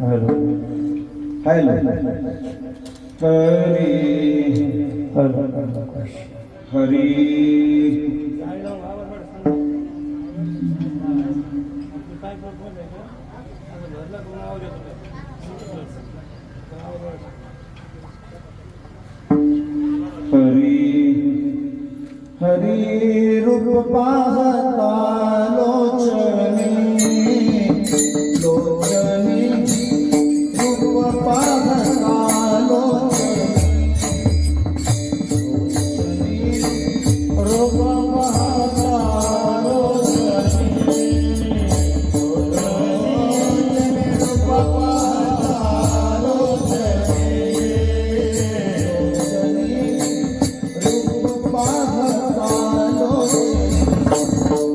Hello hello Hari Hari रूप पाहता लोचनी लोचनी रूप पाहता लोचनी रूप पाहता लोचनी रूप पाहता लोचनी रूप पाहता लोचनी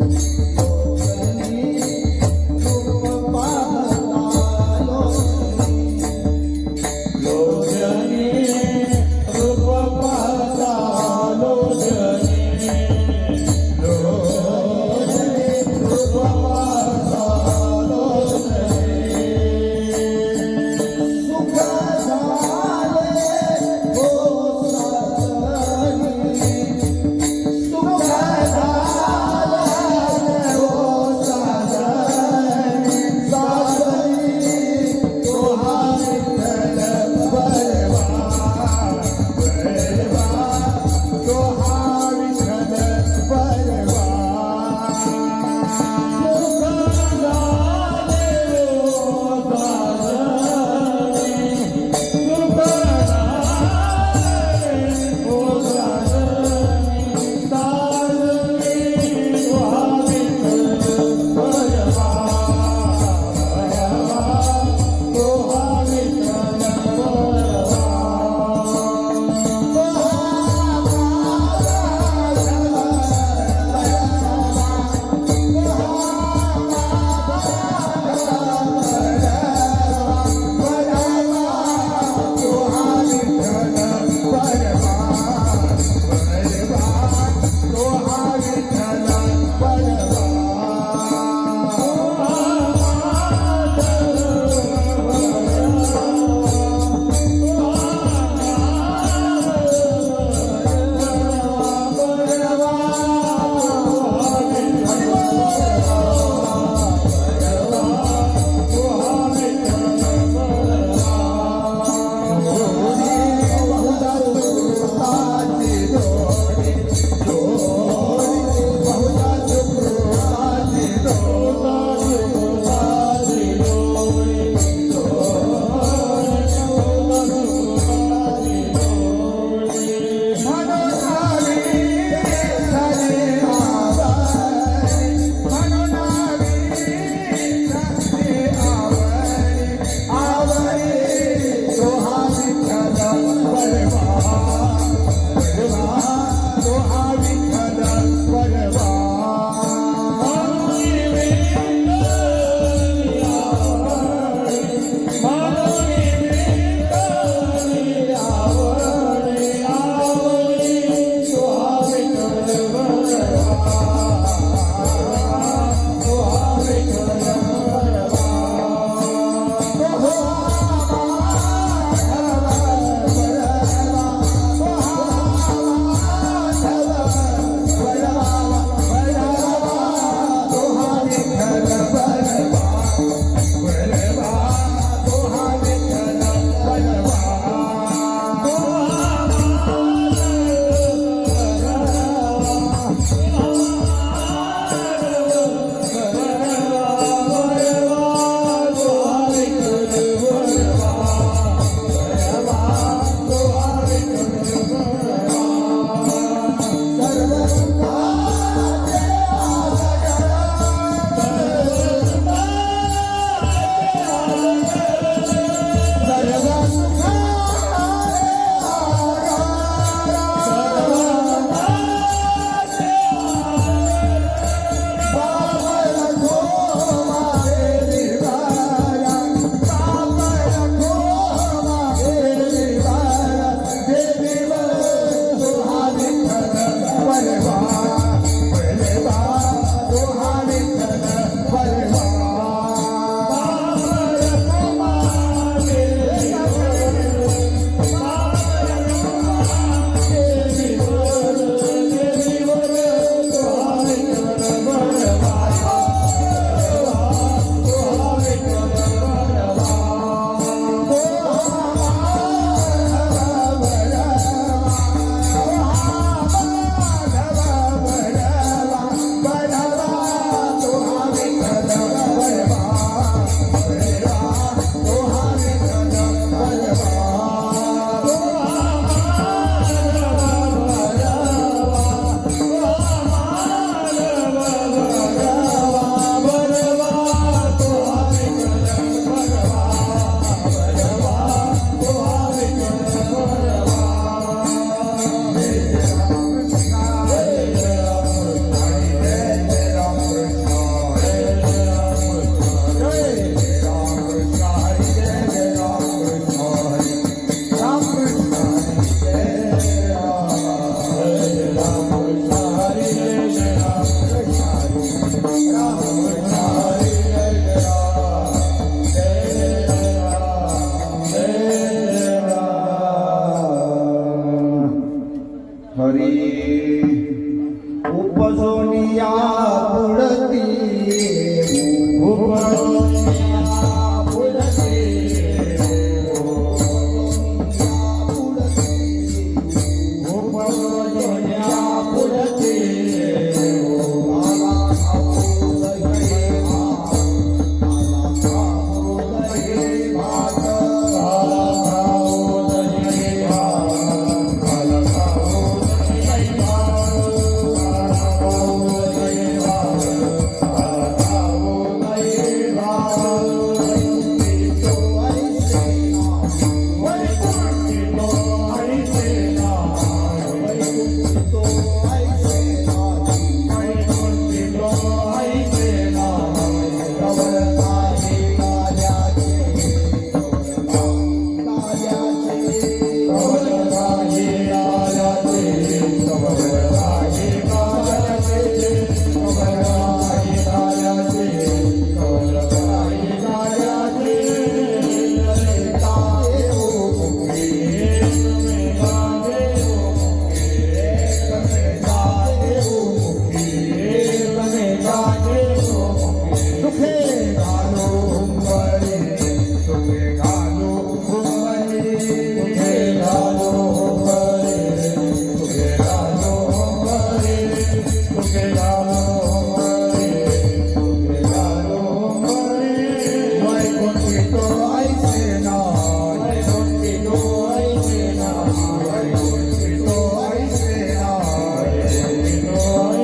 तो ऐसे नाय वैकुंठितो ऐसे नाय वैकुंठितो ऐसे नाय ऐसे नाय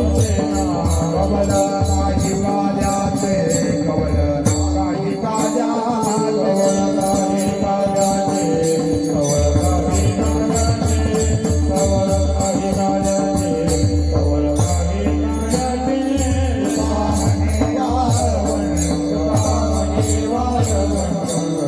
कवल नाही काल्याचे कवल नाही काल्या कवल काही काल्याचे कवल काही काल्याचे कवल काही काल्याचे कवल काही काल्याचे पाहणे वारवण पाहणे वारवंत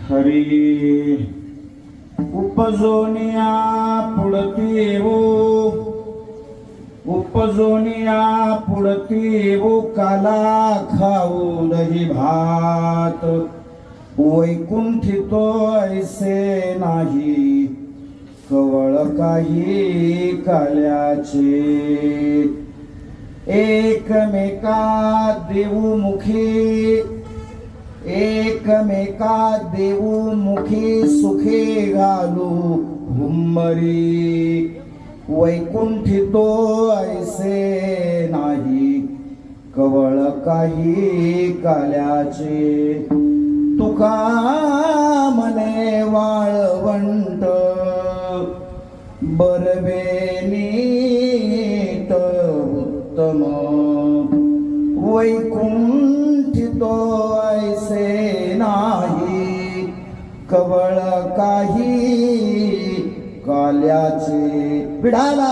हरी उपजोनिया पुढती येऊ उपजोनिया पुढती येऊ काला खाऊ दही भात वैकुंठितो ऐसे नाही कवळ काही काल्याचे एकमेका देऊ मुखी एकमेका देऊ मुखी सुखे घालू हुम्मरी वैकुंठितो ऐसे नाही कवळ काही काल्याचे तुका मने वाळवंट बरवे नीट उत्तम वैकुंठितो ऐसे नाही कवळ काही काल्याचे विढाला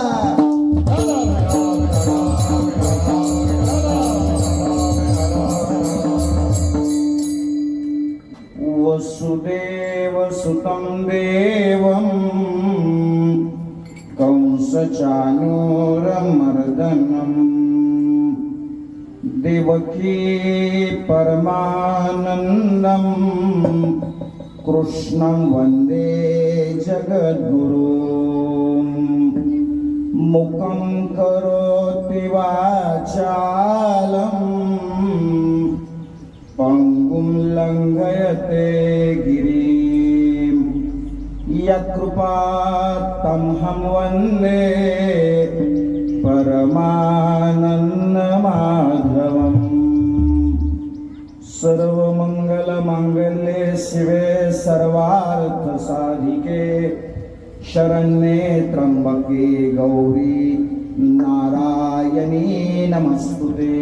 वसुदेव सुतं देवं कंसचाणूरमर्दनम् देवकी परमानन्दं कृष्णं वन्दे जगद्गुरुं मुखं करोति वाचालम् पंगुं लंघयते गिरिं यत्कृपात्तं हम वन्दे परमानन्दमाधवम् सर्वमङ्गलमाङ्गल्ये शिवे सर्वार्थसाधिके शरण्ये त्र्यम्बके गौरी नारायणी नमस्तुते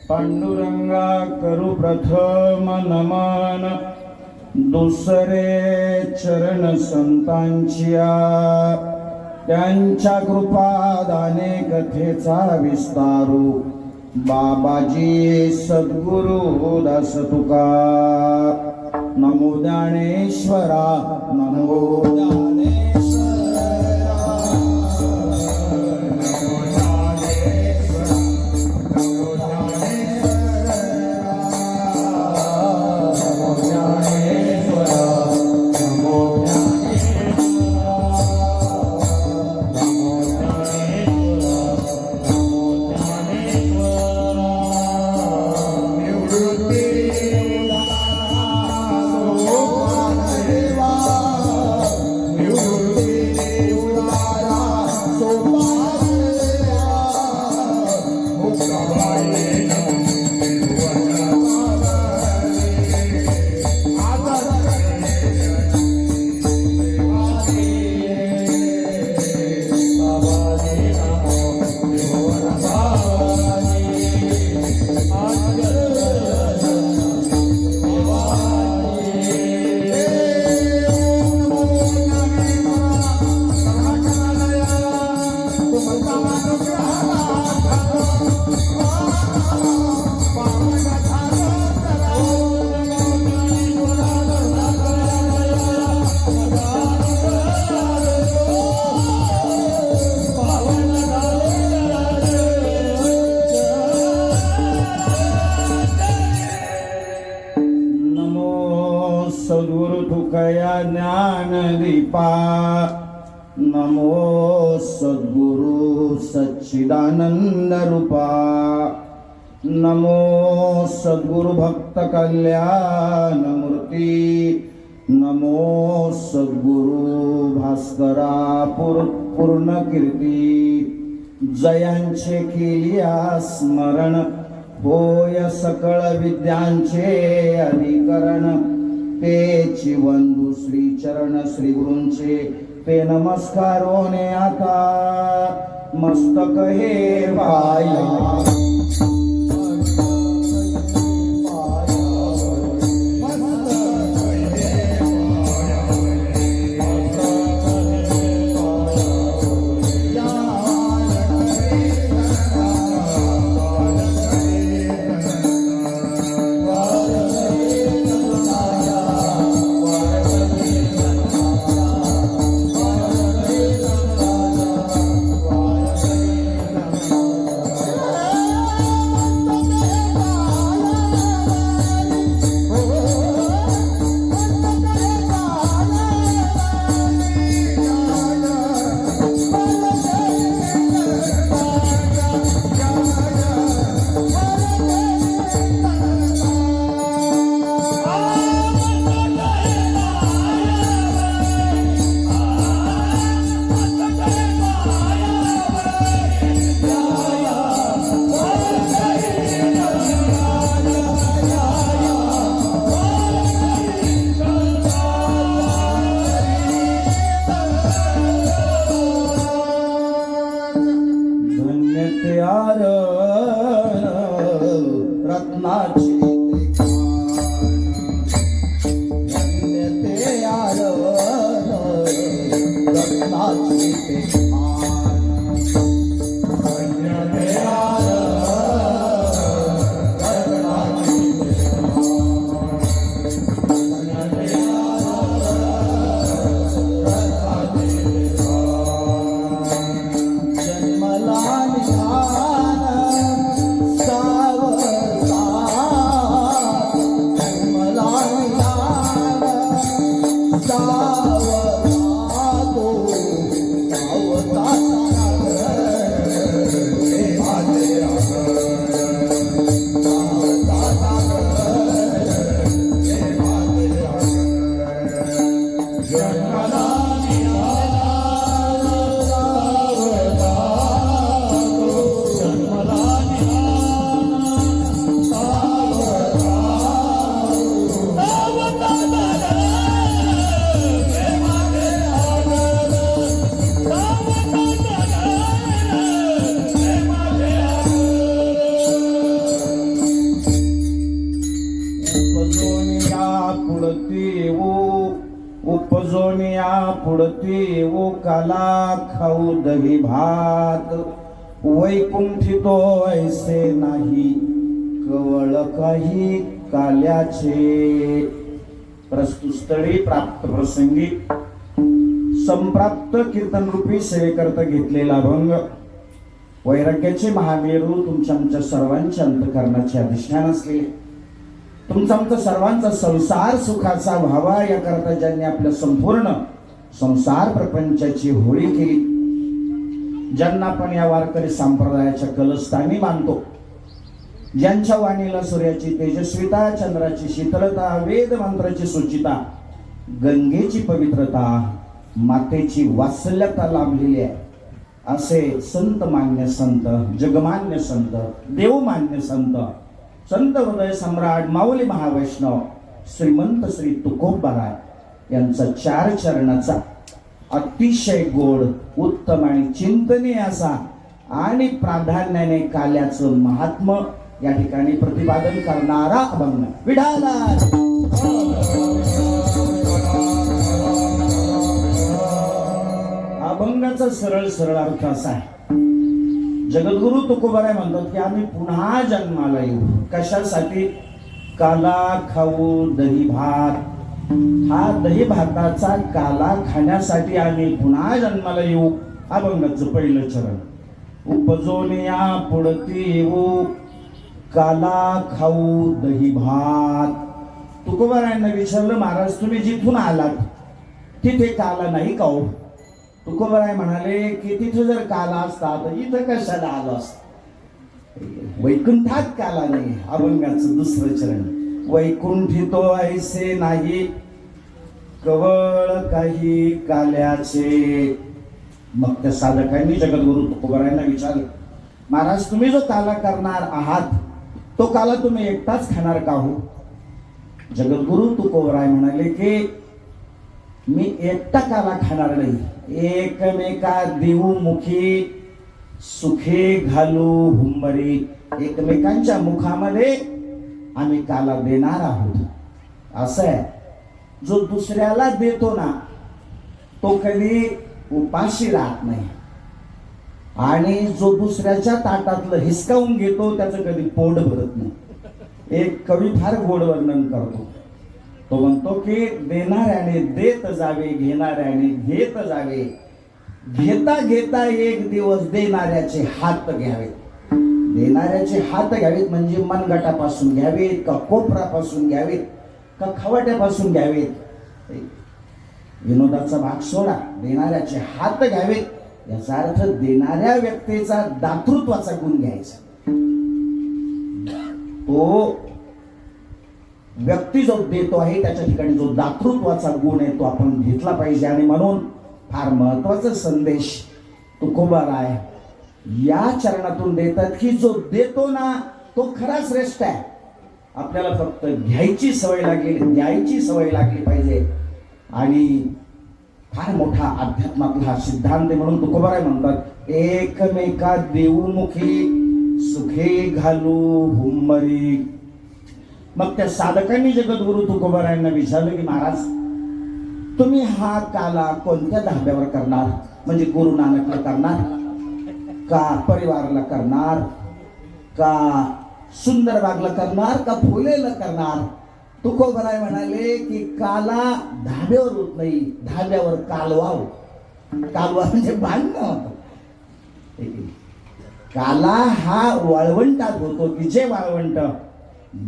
पांडुरंगा करू प्रथम नमन दुसरे चरण संतांचिया त्यांच्या कृपादाने कथेचा विस्तारू बाबाजी सद्गुरु दास तुका नमो ज्ञानेश्वरा नमो सद्गुरु तुकया ज्ञानदीपा नमो सद्गुरु सच्चिदानंद रूपा नमो सद्गुरु भक्त कल्याण मूर्ती नमो सद्गुरु भास्करा पूर्ण कीर्ती जयांचे केलिया स्मरण होय सकळ विद्यांचे अधिकरण तेची वंदू श्री चरण श्री गुरूंचे ते नमस्कारोने आता मस्तक हे पाया रत्नाची उपजोनिया पुढती ओ काला खाऊ दही भात वैकुंठी तो ऐसे नाही कवळ काही काल्याचे. प्रस्तुत स्थळी प्राप्त प्रसंगी संप्राप्त कीर्तन रूपी सेवेकरता घेतलेला अभंग वैराग्याचे महामेरू तुमच्या आमच्या सर्वांच्या अंतःकरणाचे अधिष्ठान असलेले, तुमचा आमचा सर्वांचा संसार सुखाचा व्हावा याकरता ज्यांनी आपल्या संपूर्ण संसार प्रपंचाची होळी केली, ज्यांना आपण या वारकरी संप्रदायाच्या कलस्थानी मानतो, ज्यांच्या वाणीला सूर्याची तेजस्विता, चंद्राची शीतलता, वेद मंत्राची सुचिता, गंगेची पवित्रता, मातेची वात्सल्यता लाभलेली आहे, असे संत मान्य संत, जगमान्य संत, देवमान्य संत, संत हृदय सम्राट माऊली महावैष्णव श्रीमंत श्री तुकोबाराय यांचा चार चरणाचा अतिशय गोड, उत्तम आणि चिंतनीय असा आणि प्राधान्याने काल्याचं महात्म्य या ठिकाणी प्रतिपादन करणारा अभंग विठाला. अभंगाचा सरळ सरळ अर्थ असा आहे, जगद्गुरु तुकोबाराय म्हणतात की आम्ही पुन्हा जन्माला येऊ. कशासाठी? काला खाऊ दही भात. हा दही भाताचा काला खाण्यासाठी आम्ही पुन्हा जन्माला येऊ. अभंगाचं पहिलं चरण. उपजोनिया पुढती येऊ काला खाऊ दही भात. तुकोबारायांना विचारलं, महाराज तुम्ही जिथून आलात तिथे काला नाही का हो? तुकोबाराय म्हणाले की तिथे जर काला असता तर इथं कशाला आलो असत. वैकुंठात काला नाही. अभंगाचं दुसरं चरण. वैकुंठी तो ऐसे नाही कवळ काही काल्याचे. मग त्या साधकांनी जगद्गुरु तुकोबारायांना विचारले, महाराज तुम्ही जो काला करणार आहात तो काला तुम्ही एकटाच खाणार का हो? जगद्गुरु तुकोबाराय म्हणाले की मी एकटा काला खाणार नाही, एकमेका देऊमुखी सुखे घालू हुंबरी. एकमेकांच्या मुखामध्ये आम्ही काला देणार आहोत. असं आहे, जो दुसऱ्याला देतो ना तो कधी उपाशी राहत नाही, आणि जो दुसऱ्याच्या ताटातलं हिसकावून घेतो त्याचं कधी पोट भरत नाही. एक कवी फार गोड वर्णन करतो. तो म्हणतो की देणाऱ्याने देत जावे, घेणाऱ्याने घेत जावे, घेता घेता एक दिवस देणाऱ्याचे हात घ्यावे. देणाऱ्याचे हात घ्यावेत म्हणजे मनगटापासून घ्यावेत का कोपरापासून घ्यावेत का खवाट्यापासून घ्यावेत. विनोदाचा भाग सोडा, देणाऱ्याचे हात घ्यावेत याचा अर्थ देणाऱ्या व्यक्तीचा दातृत्वाचा गुण घ्यायचा. तो व्यक्ती जो देतो आहे त्याच्या ठिकाणी जो दातृत्वाचा गुण आहे तो आपण घेतला पाहिजे. आणि म्हणून फार महत्वाचा संदेश तुकोबाराय या चरणातून देतात की जो देतो ना तो खरा श्रेष्ठ आहे. आपल्याला फक्त घ्यायची सवय लागली, द्यायची सवय लागली पाहिजे. आणि फार मोठा अध्यात्मातला हा सिद्धांत म्हणून तुकोबाराय म्हणतात, एकमेका देऊमुखी सुखे घालू हुंबरी. मग त्या साधकांनी जगद्गुरु तुकोबारायांना विचारलं की महाराज तुम्ही हा काला कोणत्या धाब्यावर करणार? म्हणजे गुरु नानकला करणार का परिवाराला करणार का सुंदरबागला करणार का फुलेला करणार? तुकोबाराय म्हणाले की काला धाब्यावर होत नाही, धाब्यावर कालवा होत. कालवा म्हणजे बांधणं. काला हा वाळवंटात होतो की जे वाळवंट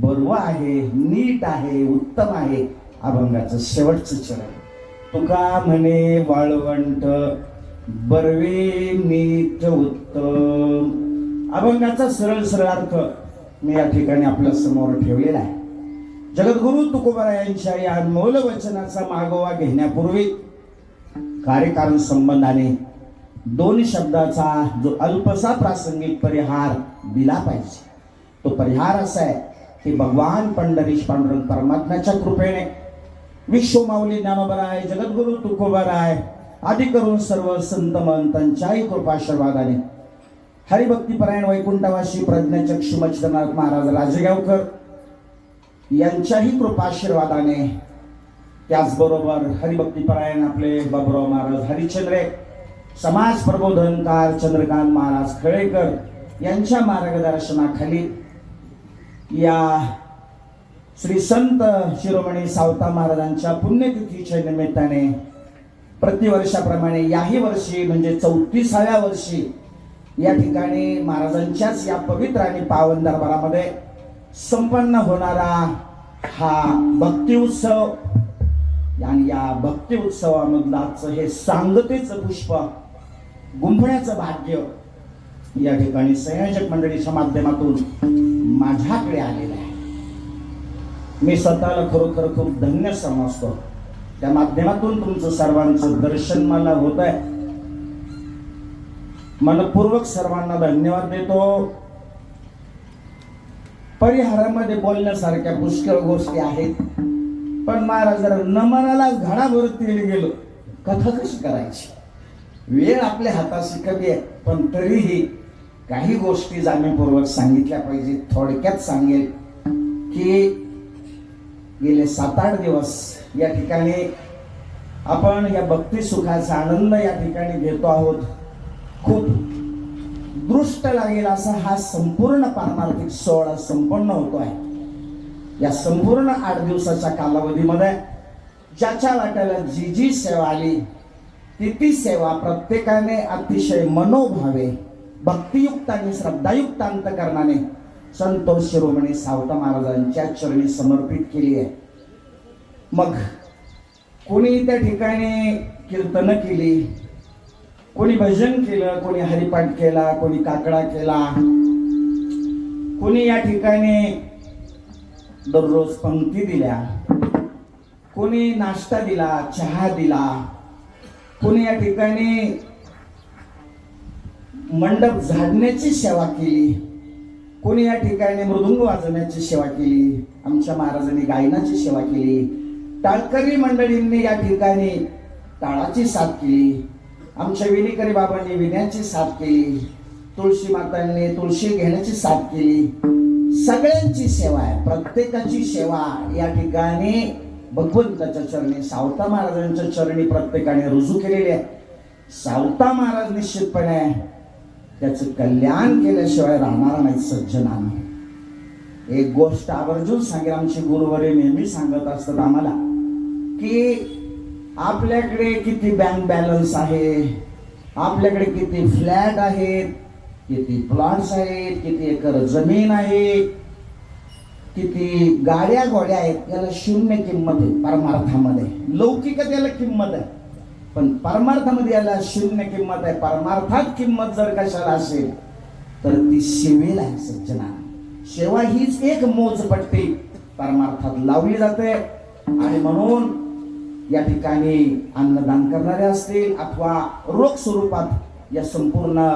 बरोबर आहे, नीट आहे, उत्तम आहे. अभंगाचं शेवटचं चरण. तुका म्हणे वाळवंट बरवे नीट उत्तम. अभंगाचा सरळ सरळ अर्थ मी या ठिकाणी आपल्या समोर ठेवलेला आहे. जगद्गुरु तुकोबारायांच्या या अनमोल वचनाचा मागोवा घेण्यापूर्वी कार्यकारण संबंधाने दोन शब्दाचा जो अल्पसा प्रासंगिक परिहार दिला पाहिजे. तो परिहार असा आहे की भगवान पंढरीश पांडुरंग परमात्म्याच्या कृपेने विश्वमाऊली ज्ञानोबराय, जगद्गुरु तुकोबाराय आदी करून सर्व संत महंतांच्याही कृपाशीर्वादाने हरिभक्तीपरायण वैकुंठवासी प्रज्ञाचक्षु मच्छिंद्रनाथ महाराज राजेगावकर यांच्याही कृपाशीर्वादाने, त्याचबरोबर हरिभक्तीपरायण आपले बाबुराव महाराज हरिश्चंद्रे, समाज प्रबोधनकार चंद्रकांत महाराज खळेकर यांच्या मार्गदर्शनाखाली या श्री संत शिरोमणी सावता महाराजांच्या पुण्यतिथीच्या निमित्ताने प्रतिवर्षाप्रमाणे याही वर्षी म्हणजे 34व्या वर्षी या ठिकाणी महाराजांच्याच या पवित्र आणि पावन दरबारामध्ये संपन्न होणारा हा भक्ती उत्सव आणि या भक्ती उत्सवामधलाच हे सांगतेचं पुष्प गुंफण्याचं भाग्य या ठिकाणी संयोजक मंडळीच्या माध्यमातून माझ्याकडे आलेलं आहे. मी स्वतःला खरोखर खूप धन्य समजतो. त्या माध्यमातून तुमचं सर्वांचं दर्शन मला होत आहे. मनपूर्वक सर्वांना धन्यवाद देतो. परिहारामध्ये बोलण्यासारख्या पुष्कळ गोष्टी आहेत, पण महाराज जरा नमनाला घडाभर तेल गेलो, कथा कशी करायची. वेळ आपल्या हाताशी कमी आहे, पण तरीही काही गोष्टी जाणीवपूर्वक सांगितल्या पाहिजे. थोडक्यात सांगेल की गेले 7-8 दिवस या ठिकाणी आपण या भक्ती सुखाचा आनंद या ठिकाणी घेतो आहोत. खूप दृष्ट लागेल असा हा संपूर्ण पारमार्थिक सोहळा संपन्न होतो आहे. या संपूर्ण 8 दिवसाच्या कालावधीमध्ये ज्याच्या वाट्याला जी जी सेवा आली ती सेवा प्रत्येकाने अतिशय मनोभावे भक्तियुक्त आणि श्रद्धायुक्त अंतकरणाने संतोष शिरोमणी सावता महाराजांच्या चरणी समर्पित केली आहे. मग कोणी त्या ठिकाणी कीर्तन केली, कोणी भजन केलं, कोणी हरिपाठ केला, कोणी काकडा केला, कोणी या ठिकाणी दररोज पंक्ती दिल्या, कोणी नाश्ता दिला, चहा दिला, कोणी या ठिकाणी मंडप झाडण्याची सेवा केली, कोणी या ठिकाणी मृदुंग वाजवण्याची सेवा केली, आमच्या महाराजांनी गायनाची सेवा केली, टाळकरी मंडळींनी या ठिकाणी टाळाची साथ केली, आमच्या विणीकरी बाबांनी विण्याची साथ केली, तुळशी मातांनी तुळशी घेण्याची साथ केली. सगळ्यांची सेवा आहे. प्रत्येकाची सेवा या ठिकाणी भगवंताच्या चरणी सावता महाराजांच्या चरणी प्रत्येकाने रुजू केलेली आहे. सावता महाराज निश्चितपणे त्याचं कल्याण केल्याशिवाय राहणार नाही सज्जनाने. एक गोष्ट आवर्जून सांगेल, आमचे गुरुवर्य नेहमी सांगत असतात आम्हाला की आपल्याकडे किती बँक बॅलन्स आहे, आपल्याकडे किती फ्लॅट आहेत, किती प्लॉट्स आहेत, किती एकर जमीन आहे, किती गाड्या घोड्या आहेत, याला शून्य किंमत आहे परमार्थामध्ये. लौकिकात याला किंमत आहे, पण परमार्थामध्ये याला शून्य किंमत आहे. परमार्थात किंमत जर कशाला असेल तर ती सेवेला आहे सज्जना. सेवा हीच एक मोजपट्टी परमार्थात लावली जाते. आणि म्हणून या ठिकाणी अन्नदान करणारे असतील अथवा रोख स्वरूपात या संपूर्ण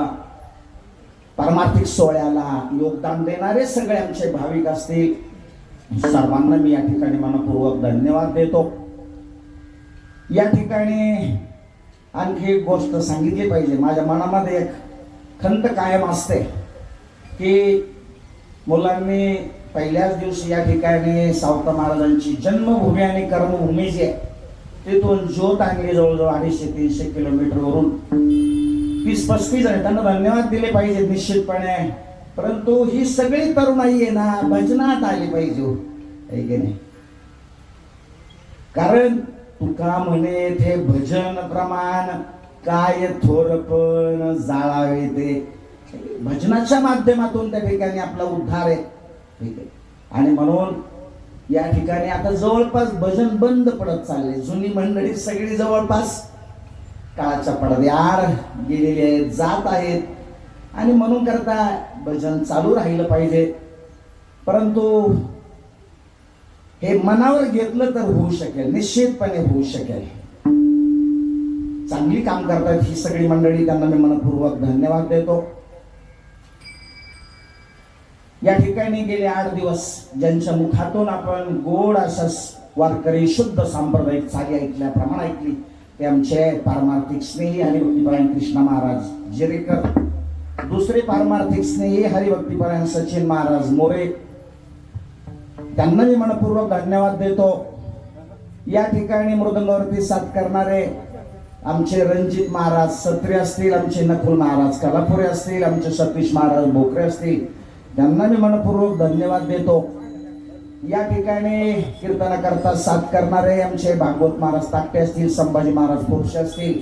पारमार्थिक सोहळ्याला योगदान देणारे सगळे आमचे भाविक असतील, सर्वांना मी या ठिकाणी मनपूर्वक धन्यवाद देतो. या ठिकाणी आणखी एक गोष्ट सांगितली पाहिजे. माझ्या मनामध्ये एक खंत कायम असते की मुलांनी पहिल्याच दिवशी या ठिकाणी सावता महाराजांची जन्मभूमी आणि कर्मभूमी जी आहे तिथून ज्योत आणली जवळजवळ 250-300 किलोमीटरवरून. 30-35 जण त्यांना धन्यवाद दिले पाहिजे निश्चितपणे. परंतु ही सगळी तरुणाई आहे ना भजनात आली पाहिजे, आहे की नाही. कारण तुका म्हणे ते भजन प्रमाण काय थोरपण जाळावे ते. भजनाच्या माध्यमातून त्या ठिकाणी आपला उद्धार आहे, ठीक आहे. आणि म्हणून या ठिकाणी आता जवळपास भजन बंद पडत चालले. जुनी मंडळी सगळी जवळपास काळाच्या पडद्याआड गेलेली आहेत, जात आहेत. आणि म्हणून करता भजन चालू राहिलं पाहिजे. परंतु हे मनावर घेतलं तर होऊ शकेल, निश्चितपणे होऊ शकेल. चांगली काम करतात ही सगळी मंडळी, त्यांना मी मनपूर्वक धन्यवाद देतो. या ठिकाणी गेले 8 दिवस ज्यांच्या मुखातून आपण गोड अशा वारकरी शुद्ध सांप्रदायिक चाली ऐकल्याप्रमाणे ऐकली ते आमचे पारमार्थिक स्नेही हरिभक्तीपरायण कृष्ण महाराज जिरेकर, दुसरे पारमार्थिक स्नेही हरिभक्तीपरायण सचिन महाराज मोरे, त्यांना मी मनपूर्वक धन्यवाद देतो. या ठिकाणी मृदंगावरती साथ करणारे आमचे रणजित महाराज सत्रे असतील, आमचे नकुल महाराज कलापुरे असतील, आमचे सतीश महाराज बोकरे असतील, त्यांना मी मनपूर्वक धन्यवाद देतो. या ठिकाणी कीर्तनाकरता साथ करणारे आमचे भागवत महाराज ताकटे असतील, संभाजी महाराज पोरशे असतील,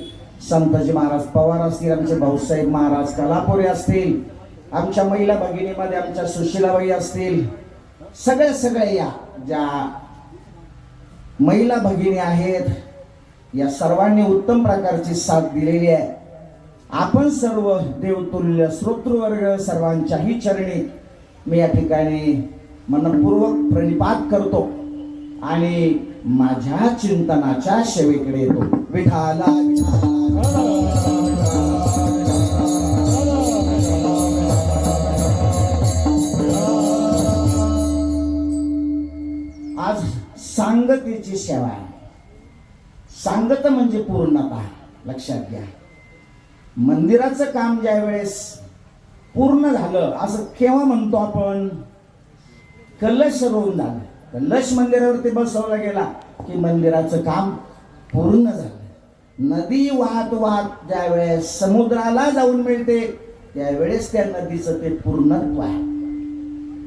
संतजी महाराज पवार असतील, आमचे भाऊसाहेब महाराज कलापुरे असतील, आमच्या महिला भगिनीमध्ये आमच्या सुशीलाबाई असतील, सगळे या ज्या महिला भगिनी आहेत, या सर्वांनी उत्तम प्रकारची साथ दिलेली आहे. आपण सर्व देवतुल्य श्रोतृवर्ग सर्वांच्याही चरणी मी या ठिकाणी मनपूर्वक प्रणिपात करतो आणि माझ्या चिंतनाच्या सेवेकडे येतो. विठाला आज सांगतेची सेवा आहे. सांगत म्हणजे पूर्णता. लक्षात घ्या, मंदिराचं काम ज्या वेळेस पूर्ण झालं असं केव्हा म्हणतो आपण? कलश रोवून झालं, कलश मंदिरावरती बसवला गेला की मंदिराचं काम पूर्ण झालं. नदी वाहत वाहत ज्या वेळेस समुद्राला जाऊन मिळते त्यावेळेस त्या नदीचं ते पूर्णत्व आहे.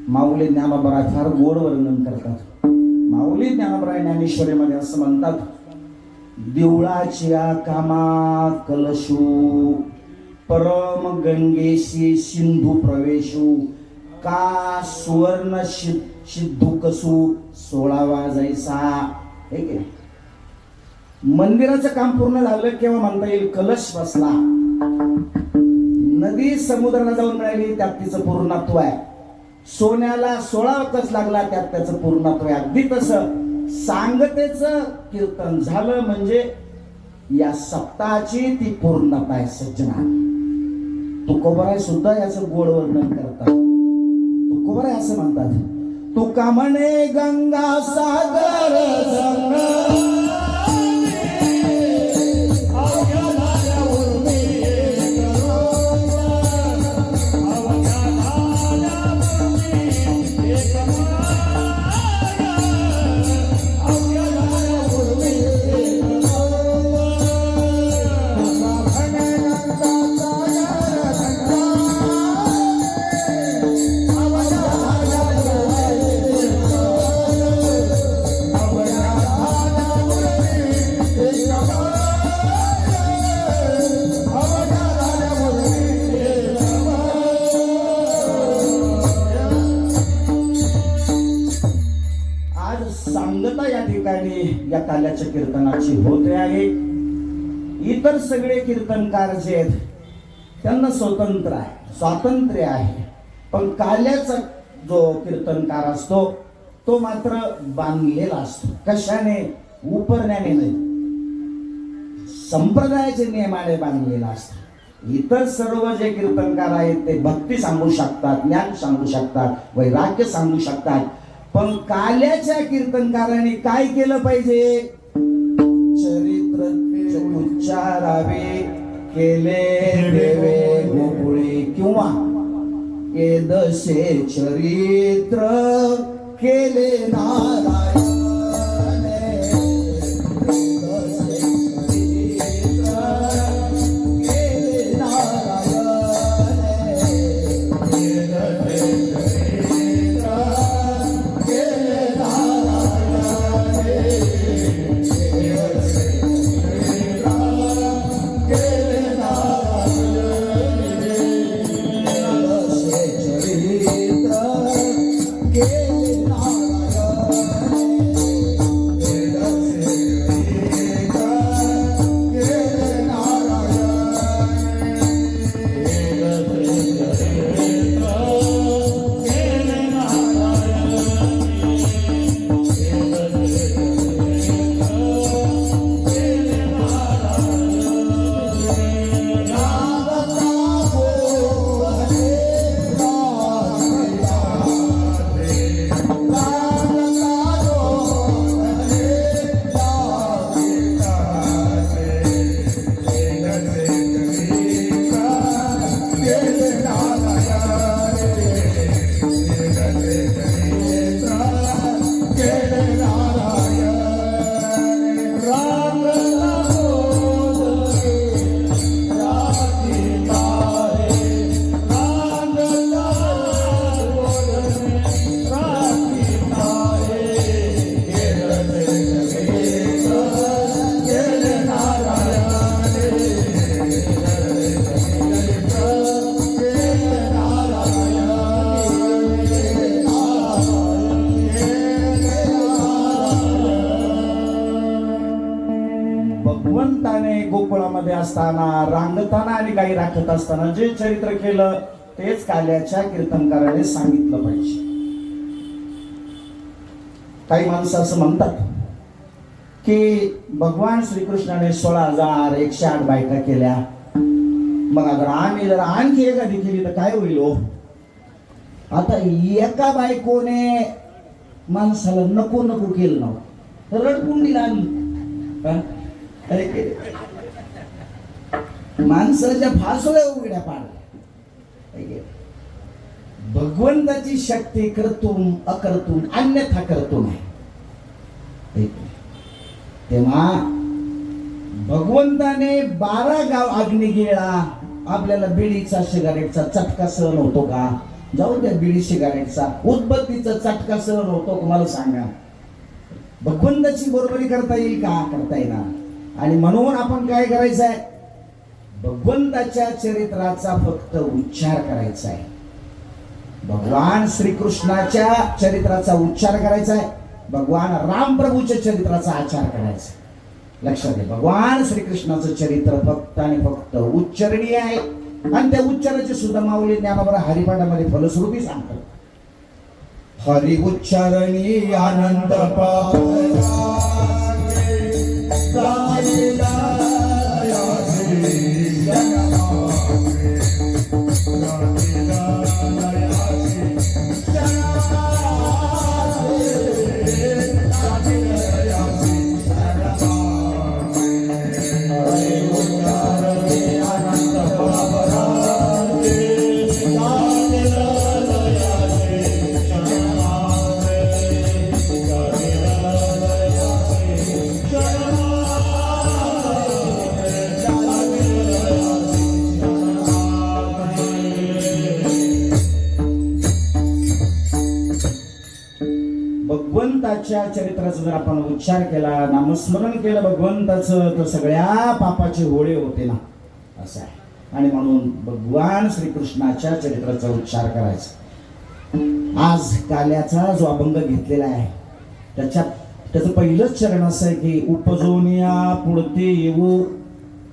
माऊली ज्ञानोबा फार गोड वर्णन करतात. माऊली ज्ञानोबा ज्ञानेश्वरीमध्ये असं म्हणतात, देवळाच्या कामा कलशू परम गंगेशी सिंधू प्रवेशू का सुवर्ण सिद्धू कसू 16वा जैसा. हे की मंदिराचं काम पूर्ण झालं केव्हा म्हणता येईल? कलश बसला. नदी समुद्राला जाऊन मिळाली त्यात तिचं पूर्णत्व आहे. सोन्याला 16 कस लागला त्यात त्याचं पूर्णत्व आहे. अगदी तसं सांगतेचं कीर्तन झालं म्हणजे या सप्ताहाची ती पूर्णता आहे. सज्जना तुकोबराय सुद्धा याचं गोड वर्णन करतात. तुकोबराय असं म्हणतात, तुका म्हणे गंगा सागर सांगता या ठिकाणी या काल्याच्या कीर्तनाची होते आहे. इतर सगळे कीर्तनकार जे आहेत त्यांना स्वातंत्र्य आहे, पण काल्याचा जो कीर्तनकार असतो तो मात्र बांधलेला असतो. कशाने? उपरण्याने नाही, संप्रदायाचे नियमाने बांधलेला असतो. इतर सर्व जे कीर्तनकार आहेत ते भक्ती सांगू शकतात, ज्ञान सांगू शकतात, वैराग्य सांगू शकतात, पण काल्याच्या कीर्तनकारांनी काय केलं पाहिजे? चरित्र उच्चारावे केले देवे गोकुळे किंवा एदशे चरित्र केले नारायण. असताना, रांगताना आणि गाई राखत असताना जे चरित्र केलं तेच काल्याच्या कीर्तनकाराने सांगितलं पाहिजे. काही माणसं असं म्हणतात की भगवान श्रीकृष्णाने 16,108 बायका केल्या, मग अगर आम्ही जर आणखी एखादी केली तर काय होईल हो? आता एका बायकोने माणसाला नको नको केलं ना, रडकुंडीला आणली. अरे केले माणसाच्या फासोळ्या उघड्या पाडल्या. भगवंताची शक्ती कर्तुम अकर्तुम अन्यथा कर्तुम आहे. तेव्हा भगवंताने 12 गाव अग्नी गिळला, आपल्याला बिडीचा सिगारेटचा चटका सहन होतो का? जाऊ द्या, बिडी सिगारेटचा उदबत्तीचा चटका सहन होतो का मला सांगा? भगवंताची बरोबरी करता येईल का? करता येणार. आणि म्हणून आपण काय करायचं आहे? भगवंताच्या चरित्राचा फक्त उच्चार करायचा आहे. भगवान श्रीकृष्णाच्या चरित्राचा उच्चार करायचा आहे, भगवान रामप्रभूच्या चरित्राचा आचार करायचा. लक्षात घ्या, भगवान श्रीकृष्णाचं चरित्र फक्त आणि फक्त उच्चारणीय आहे. आणि त्या उच्चाराचे सुद्धा माऊली ज्ञानोबा हरिपाठामध्ये फलश्रुती सांगतात. हरि उच्चारणी आनंद भगवंताच्या चरित्राचा जर आपण उच्चार केला, नामस्मरण केलं भगवंताचं, तर सगळ्या पापाचे होळे होते ना, असं आहे. आणि म्हणून भगवान श्रीकृष्णाच्या चरित्राचा उच्चार करायचा. आज काल्याचा जो अभंग घेतलेला आहे त्याचं पहिलंच चरण असं आहे की उपजोनिया पुढते येऊ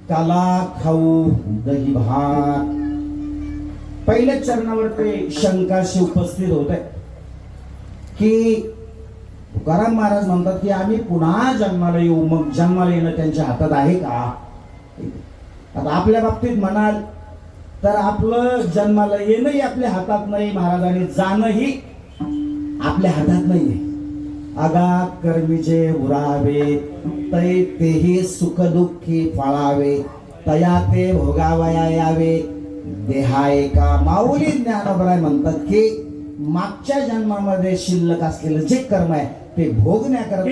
काला खाऊ दही भात. पहिल्याच चरणावर ते शंकाशी उपस्थित होत आहे की तुकाराम महाराज म्हणतात की आम्ही पुन्हा जन्माला येऊ, मग जन्माला येणं त्यांच्या हातात आहे का? आता आपल्या बाबतीत म्हणाल तर आपलं जन्माला येणंही आपल्या हातात नाही महाराज, आणि जाणंही आपल्या हातात नाहीये. आगा कर्मीचे उरावे तै तेही सुख दुःखी फळावे, तया ते भोगावया यावे देहाय का. माऊली ज्ञानोबराय म्हणतात की मागच्या जन्मामध्ये शिल्लक असलेलं जे कर्म आहे ते भोगण्याकरता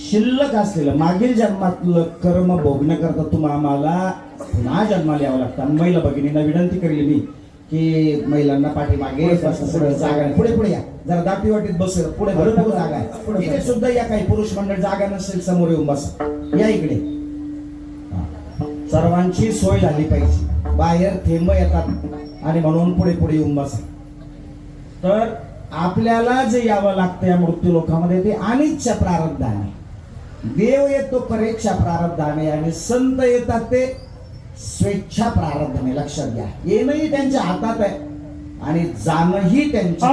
शिल्लक असलेलं मागील जन्मातलं कर्म भोगण्याकरता तुम्हाला पुन्हा जन्माला यावं लागतं. महिला भगिनींना विनंती करेल मी की महिलांना पाठीमागे पुढे जागा आहे, पुढे पुढे या, जरा दाटी वाटीत बस, पुढे भरपूर जागा आहे. इथे सुद्धा या, काही पुरुष मंडळ जागा नसेल समोर येऊन बसा, या इकडे. सर्वांची सोय झाली पाहिजे. बाहेर थेंब येतात आणि म्हणून पुढे पुढे येऊन बसा. तर आपल्याला जे यावं लागतं या मृत्यू लोकामध्ये ते अनिच्छा प्रारब्धाने, देव येतो परीक्षा प्रारब्धाने आणि संत येतात ते स्वेच्छा प्रारब्धाने. लक्षात घ्या, येणंही त्यांच्या हातात आहे आणि जाणंही त्यांच्या.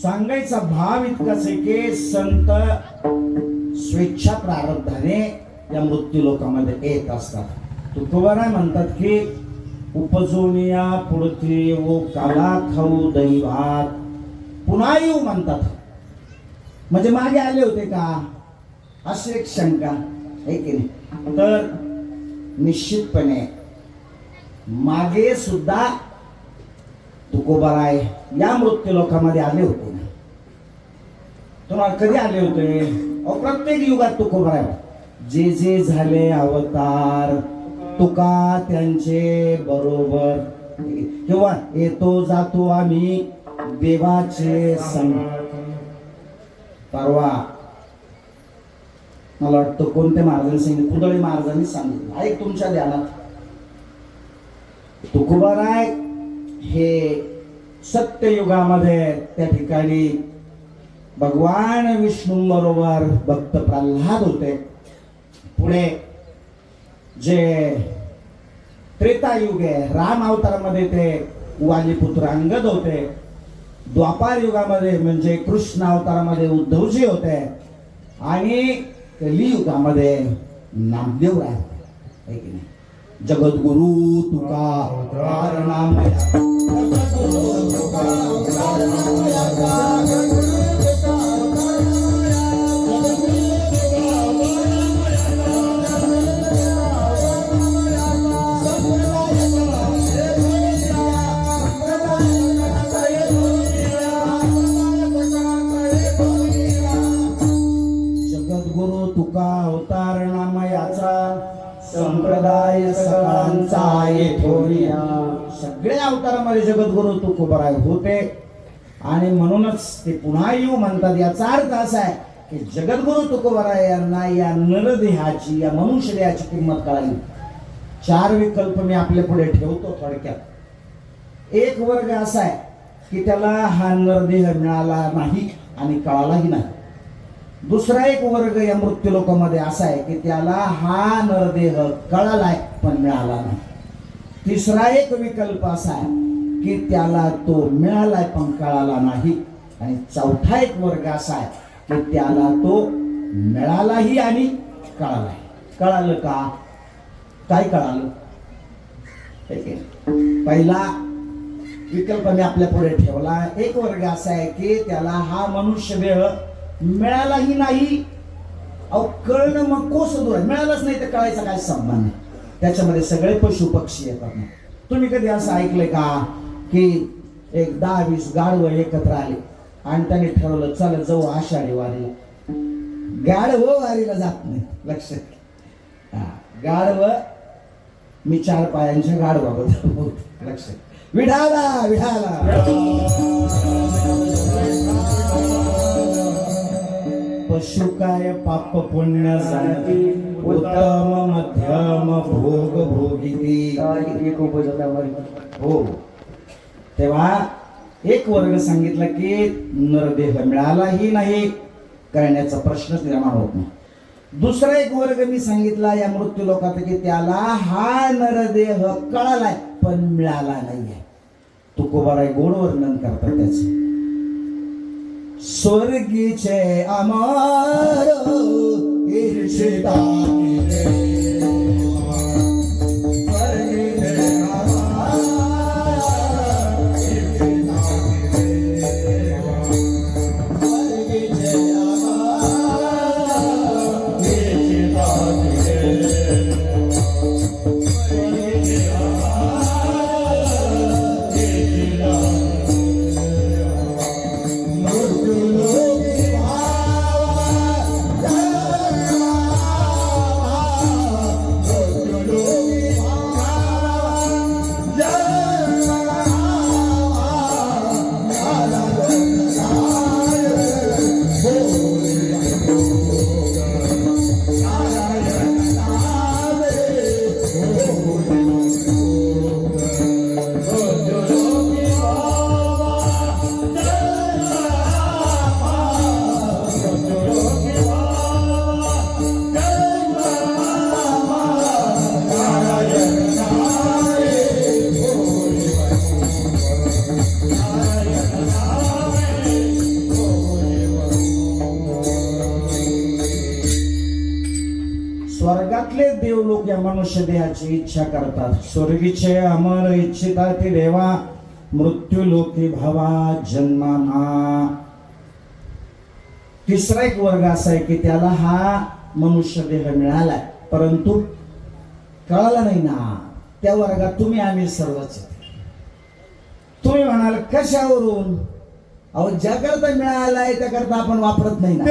सांगायचा भाव इतकाच आहे की संत स्वेच्छा प्रारब्धाने या मृत्यू लोकांमध्ये येत असतात. तुकोबाराय म्हणतात की उपजोनिया पुढती वो काला खाऊ दही भात पुन्हा येऊ म्हणतात. म्हणजे मागे आले होते का, अशी एक शंका आहे की नाही. तर निश्चितपणे मागे सुद्धा तुकोबाराय या मृत्यू लोकांमध्ये आले होते. तुम्हाला कधी आले होते? प्रत्येक युगात तुकोबाराय जे जे झाले अवतार तुका त्यांचे बरोबर, किंवा येतो जातो आम्ही देवाचे संग. परवा मला वाटतं कोणत्या महाराजांनी सांगितलं, कुदळी महाराजांनी सांगितलं, ऐक तुमच्या ध्यानात. तुकोबाराय हे सत्ययुगामध्ये त्या ठिकाणी भगवान विष्णू बरोबर भक्त प्रल्हाद होते. पुढे जे त्रेतायुग आहे, राम अवतारामध्ये ते वालीपुत्र अंगद होते. द्वापार युगामध्ये म्हणजे कृष्ण अवतारामध्ये उद्धवजी होते आणि कलियुगामध्ये नामदेव राय होते. जगद्गुरु तुका अवतार नामया, जगद्गुरु तुका अवतार नामया, जगद्गुरु तुका अवतार नामयाचा संप्रदाय सगळ्यांचा येथोरिया. सगळ्या अवतारामध्ये जगद्गुरु तुकोबाराय होते आणि म्हणूनच ते पुन्हा येऊ म्हणतात. याचा अर्थ असा आहे की जगद्गुरु तुकोबाराय यांना या नरदेहाची, या मनुष्य देहाची किंमत कळाली. 4 विकल्प मी आपल्या पुढे ठेवतो थोडक्यात. एक वर्ग असा आहे की त्याला हा नरदेह मिळाला नाही आणि कळालाही नाही. दुसरा एक वर्ग या मृत्यू लोकांमध्ये असा आहे की त्याला हा नरदेह कळालाय पण मिळाला नाही. तिसरा एक विकल्प असा आहे की त्याला तो मिळालाय पण कळाला नाही. आणि चौथा एक वर्ग असा आहे की त्याला तो मिळालाही आणि कळालाय. कळालं का? काय कळालं? पहिला विकल्प मी आपल्या पुढे ठेवला. एक वर्ग असा आहे की त्याला हा मनुष्य देह मिळालाही नाही. अहो कळणं मग कोस दूर आहे, मिळालंच नाही तर कळायचा काय संबंध नाही. त्याच्यामध्ये सगळे पशु पक्षी येतात. तुम्ही कधी असं ऐकलंय का की एक 10-20 गाढवं एकत्र आले आणि त्यांनी ठरवलं चला जाऊ आषाढी वारीला. गाढवं वारीला जात नाही. लक्षात, गाढवं मी 4 पायांच्या गाढवाबद्दल बोलतो. लक्षात, विढाला विढाला पशु काय पाप पुण्य जाणती, उत्तम मध्यम भोग भोगिती. हो, तेव्हा एक वर्ग सांगितला की नरदेह मिळालाही नाही, करण्याचा प्रश्नच निर्माण होत नाही. दुसरा एक वर्ग मी सांगितला या मृत्यू लोकात की त्याला हा नरदेह कळालाय पण मिळाला नाहीये. तुकोबाराय गोड वर्णन करतात त्याचे. स्वर्गीचे अमर ईर्षिता स्वर्गातले देव लोक या मनुष्य देहाची इच्छा करतात. स्वर्गीचे अमर इच्छिता ते देवा मृत्यू लोके भावा जन्माना. तिसरा एक वर्ग असा आहे की त्याला हा मनुष्य देह मिळालाय परंतु कळाला नाही ना. त्या वर्गात तुम्ही आम्ही सर्वच. तुम्ही म्हणाल कशावरून? अहो ज्याकरता मिळालाय त्याकरता आपण वापरत नाही ना.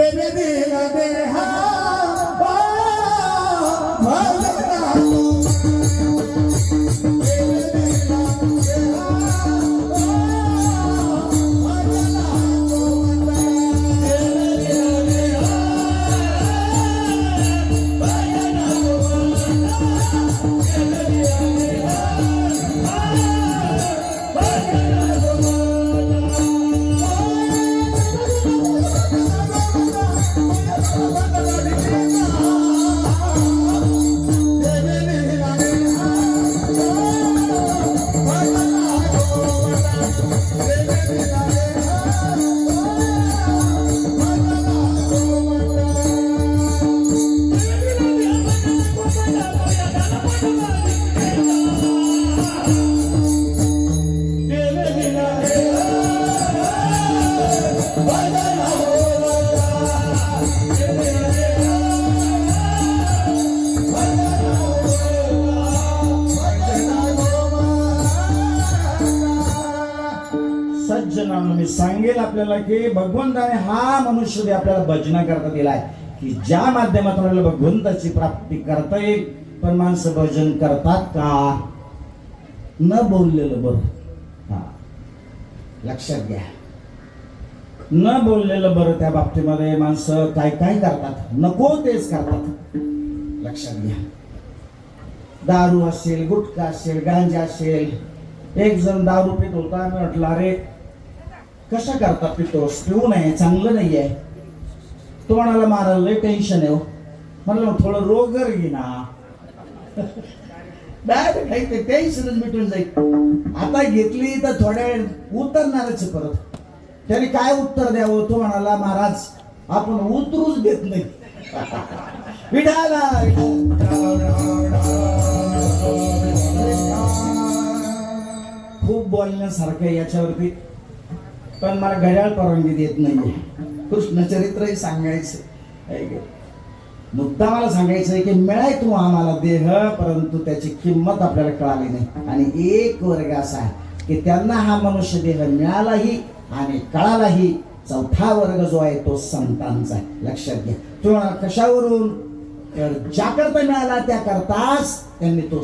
सज्जनांनो मी सांगेल आपल्याला की भगवंताने हा मनुष्य देह आपल्याला भजना करता दिलाय की ज्या माध्यमातून आपल्याला भगवंताची प्राप्ती करता येईल. पण माणसं भजन करतात का? न बोललेलं बरं. हा लक्षात घ्या, न बोललेलं बरं. त्या बाबतीमध्ये माणसं काय काय करतात? नको तेच करतात. लक्षात घ्या. दारू असेल, गुटखा असेल, गांजा असेल. एक जण दारू पित होता. मी म्हटलं अरे कशा करता पितोस? पिऊ नये, चांगलं नाही आहे. तो म्हणाला मारायला लय टेन्शन आहे. म्हणलं मग थोडं रोगर घे ना. डायरेक्ट काही ते टेन्शनच मिटून जाईल. आता घेतली तर थोड्या वेळ उतरणारच परत. त्याने काय उत्तर द्यावं? तो म्हणाला महाराज आपण उतरूच देत नाही. विठाला खूप बोलण्यासारखं आहे याच्यावरती. पण मला घड्याळ परवानगी देत नाहीये. कृष्णचरित्रही सांगायचं. मुद्दा मला सांगायचं आहे की मिळाय तू आम्हाला देह परंतु त्याची किंमत आपल्याला कळाली नाही. आणि एक वर्ग असा आहे की त्यांना हा मनुष्य देह मिळालाही आणि कळालाही. चौथा वर्ग जो आहे तो संतांचा आहे. लक्षात घ्या. तो कशावरून? तर ज्याकरता मिळाला त्याकरताच त्यांनी तो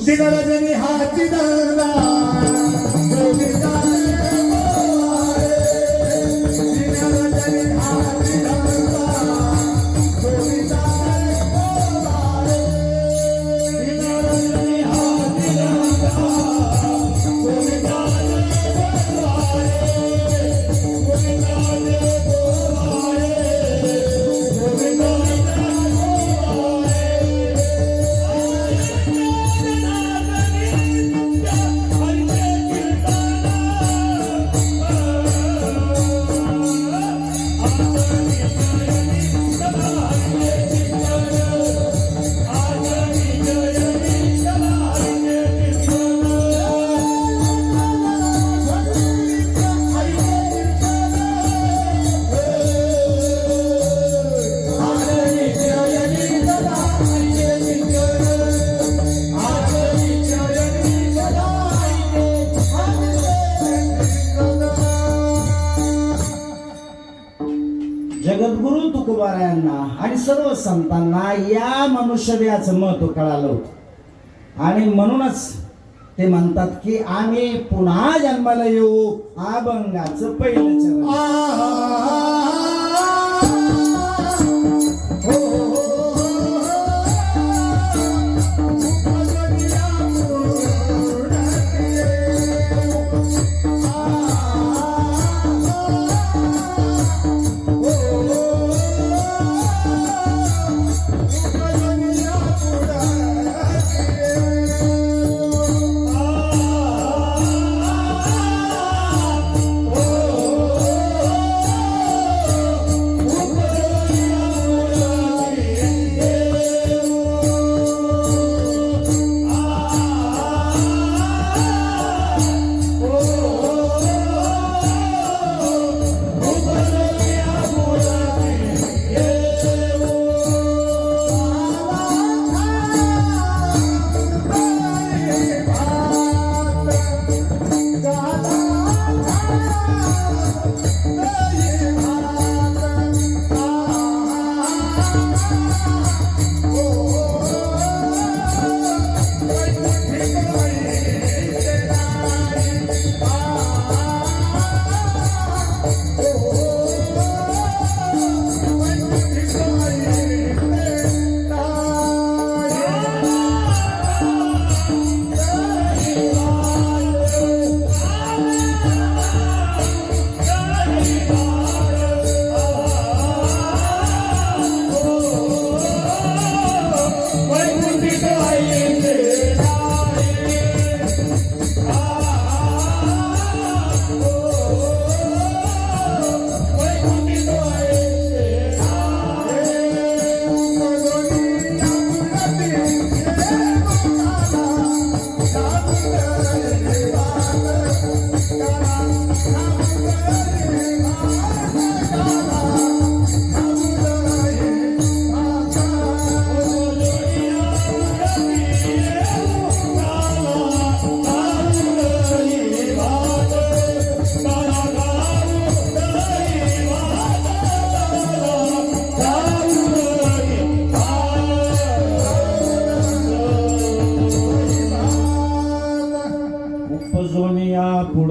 जगद्गुरु तुकोबारायांना आणि सर्व संतांना या मनुष्य देहाचं महत्व कळालं होतं. आणि म्हणूनच ते म्हणतात की आम्ही पुन्हा जन्माला येऊ. अभंगाचं पहिलं चरण.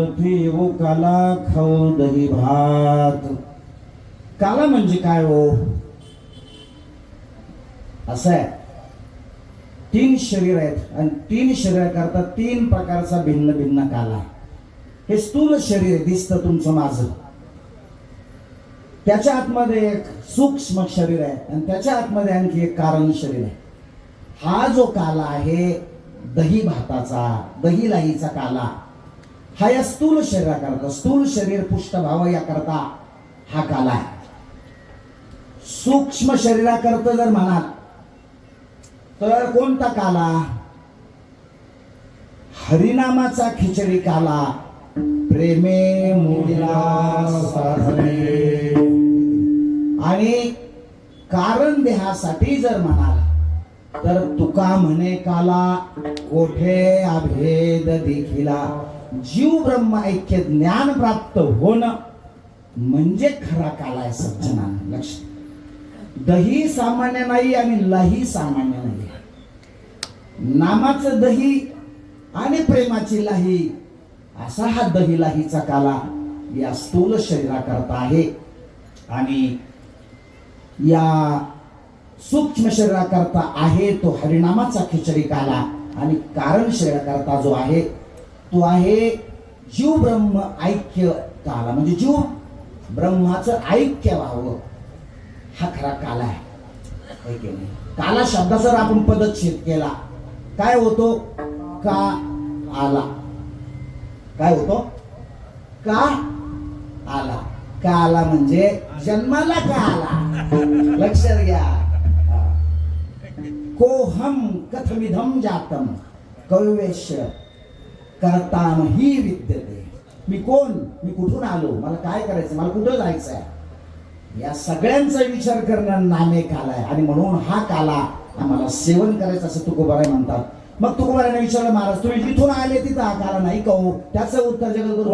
पृथ्वी येऊ काला खाऊ दही भात. काला म्हणजे काय हो? असं आहे, 3 शरीर आहेत आणि 3 शरीराकरता 3 प्रकारचा भिन्न भिन्न काला आहे. हे स्थूल शरीर दिसतं तुमचं माझं, त्याच्या आतमध्ये एक सूक्ष्म शरीर आहे आणि त्याच्या आतमध्ये आणखी एक कारण शरीर आहे. हा जो काला आहे दही भाताचा, दही लाईचा काला, हा या स्थूल शरीराकरता, स्थूल शरीर पुष्ठभाव याकरता हा काला आहे. सूक्ष्म शरीराकरता जर म्हणाल तर कोणता काला? हरिनामाचा खिचडी काला, प्रेमे मोडीला साधने. आणि कारण देहासाठी जर म्हणाल तर तुका म्हणे काला, कोठे अभेद देखिला. जीव ब्रह्म ऐक्य ज्ञान प्राप्त होणं म्हणजे खरा काला आहे सज्जनानं. लक्ष, दही सामान्य नाही आणि लही सामान्य नाही. नामाचं दही आणि प्रेमाची लाही, असा हा दही लाहीचा काला या स्थूल शरीराकरता आहे. आणि या सूक्ष्म शरीराकरता आहे तो हरिनामाचा खिचडी काला. आणि कारण शरीराकरता जो आहे तो आहे जीव ब्रह्म ऐक्य काला, म्हणजे जीव ब्रह्माचं ऐक्य व्हावं, हा खरा काला आहे. काला शब्दाचा जर आपण पदच्छेद केला काय होतो? का आला. काय होतो? का आला. का आला म्हणजे जन्माला का आला. लक्षात घ्या. कोहम कथमिधम जातम कविवेश करताम ही विद्यते. मी कोण, मी कुठून आलो, मला काय करायचं, मला कुठं जायचं आहे, या सगळ्यांचा विचार करणं नामे काला आहे. आणि म्हणून हा काला आम्हाला सेवन करायचं असं तुकोबाराय म्हणतात. मग तुकोबारायने विचारलं, महाराज तुम्ही जिथून आले तिथं हा काला नाही का हो? त्याचं उत्तर जगद्गुरु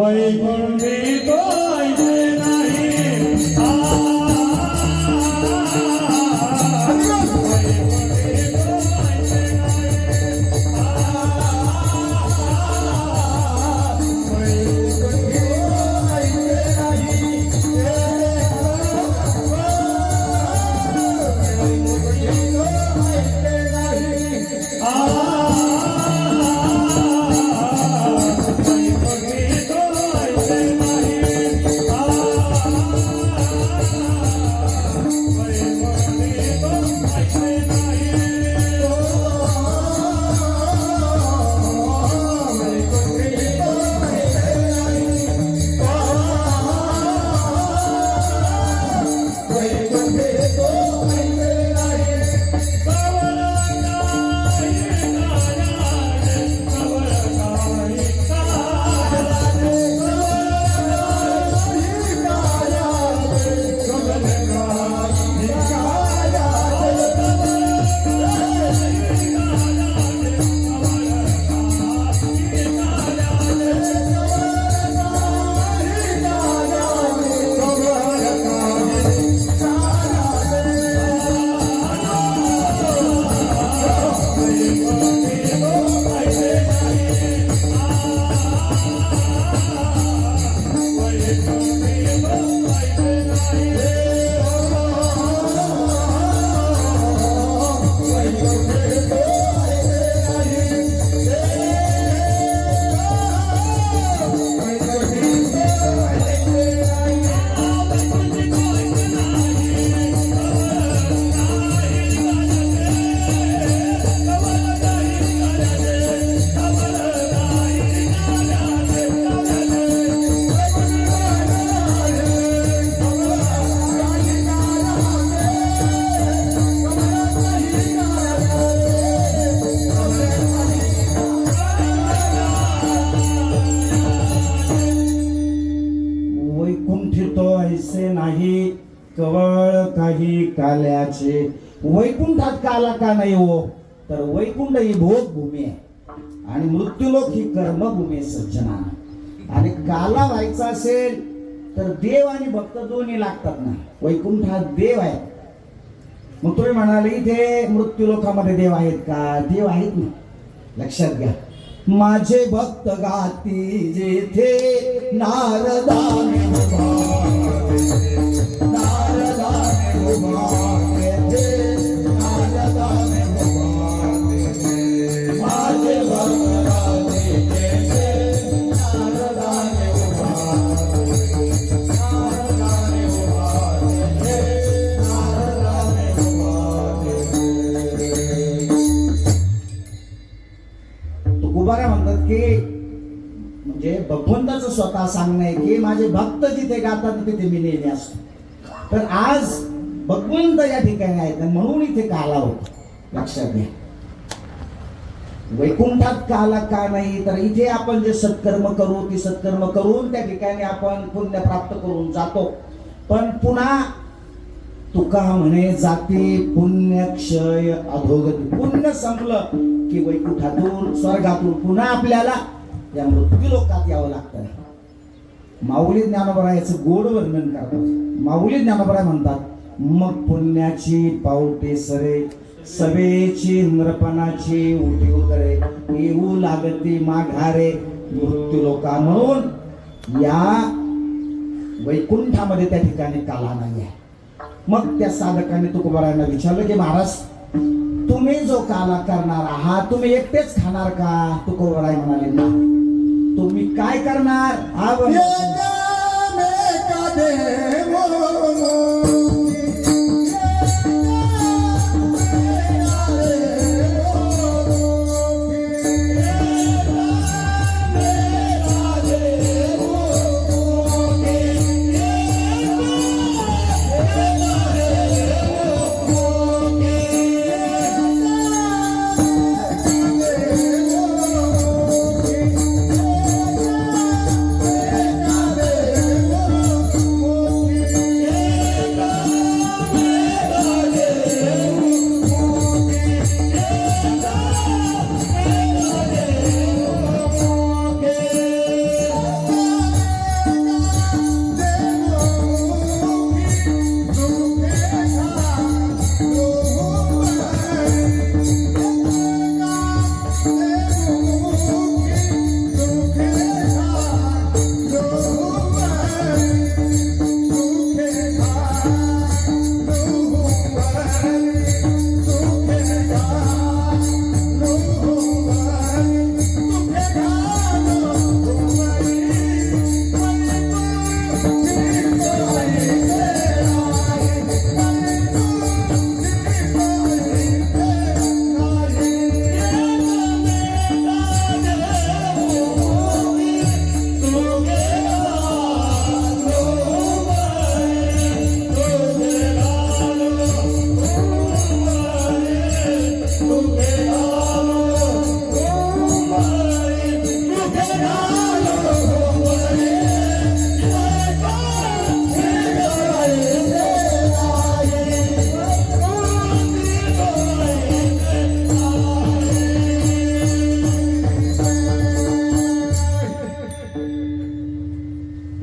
कवळ काही काल्याचे. वैकुंठात काला का नाही हो? तर वैकुंठ ही भोगभूमी आहे आणि मृत्यूलोक ही कर्मभूमी आहे सज्जनानं. आणि काला व्हायचा असेल तर देव आणि भक्त दोन्ही लागतात ना. वैकुंठात देव आहे. मग तुम्ही म्हणाले इथे मृत्यूलोकामध्ये देव आहेत का? देव आहेत ना. लक्षात घ्या, माझे भक्त गाती जेथे नारदाने उभा तेथे, नारदाने उभा तेथे, नारदाने उभा तेथे. माझे भक्त गाती जेथे, नारदाने उभा तेथे, नारदाने उभा तेथे, नारदाने उभा तेथे. तुकोबारा म्हणतात की म्हणजे भगवंताचं स्वतः सांगणं आहे की माझे भक्त जिथे गातात तिथे मी नेहमी असतो. तर आज भगवंत या ठिकाणी आहेत आणि म्हणून इथे का आला होता लक्षात घ्या. वैकुंठात का आला का नाही तर इथे आपण जे सत्कर्म करू ती सत्कर्म करून त्या ठिकाणी आपण पुण्य प्राप्त करून जातो. पण पुन्हा तुका म्हणे जाती पुण्य क्षय अधोगती. पुण्य संपलं की वैकुंठातून स्वर्गातून पुन्हा आपल्याला या मृत्यू लोकात यावं लागतं. माऊली ज्ञानोबराय याचं गोड वर्णन करतात. माऊली ज्ञानोबराय म्हणतात मग पुण्याची पावटे सरे सवेची इंद्रपणाची उठी उतरे येऊ लागती माघारे मृत्यू लोका. म्हणून या वैकुंठामध्ये त्या ठिकाणी काला नाही आहे. मग त्या साधकांनी तुकोबारायांना विचारलं की महाराज तुम्ही जो काला करणार आहात तुम्ही एकटेच खाणार का. तुकोबाराय म्हणाले ना तुम्ही काय करणार. हा बघ.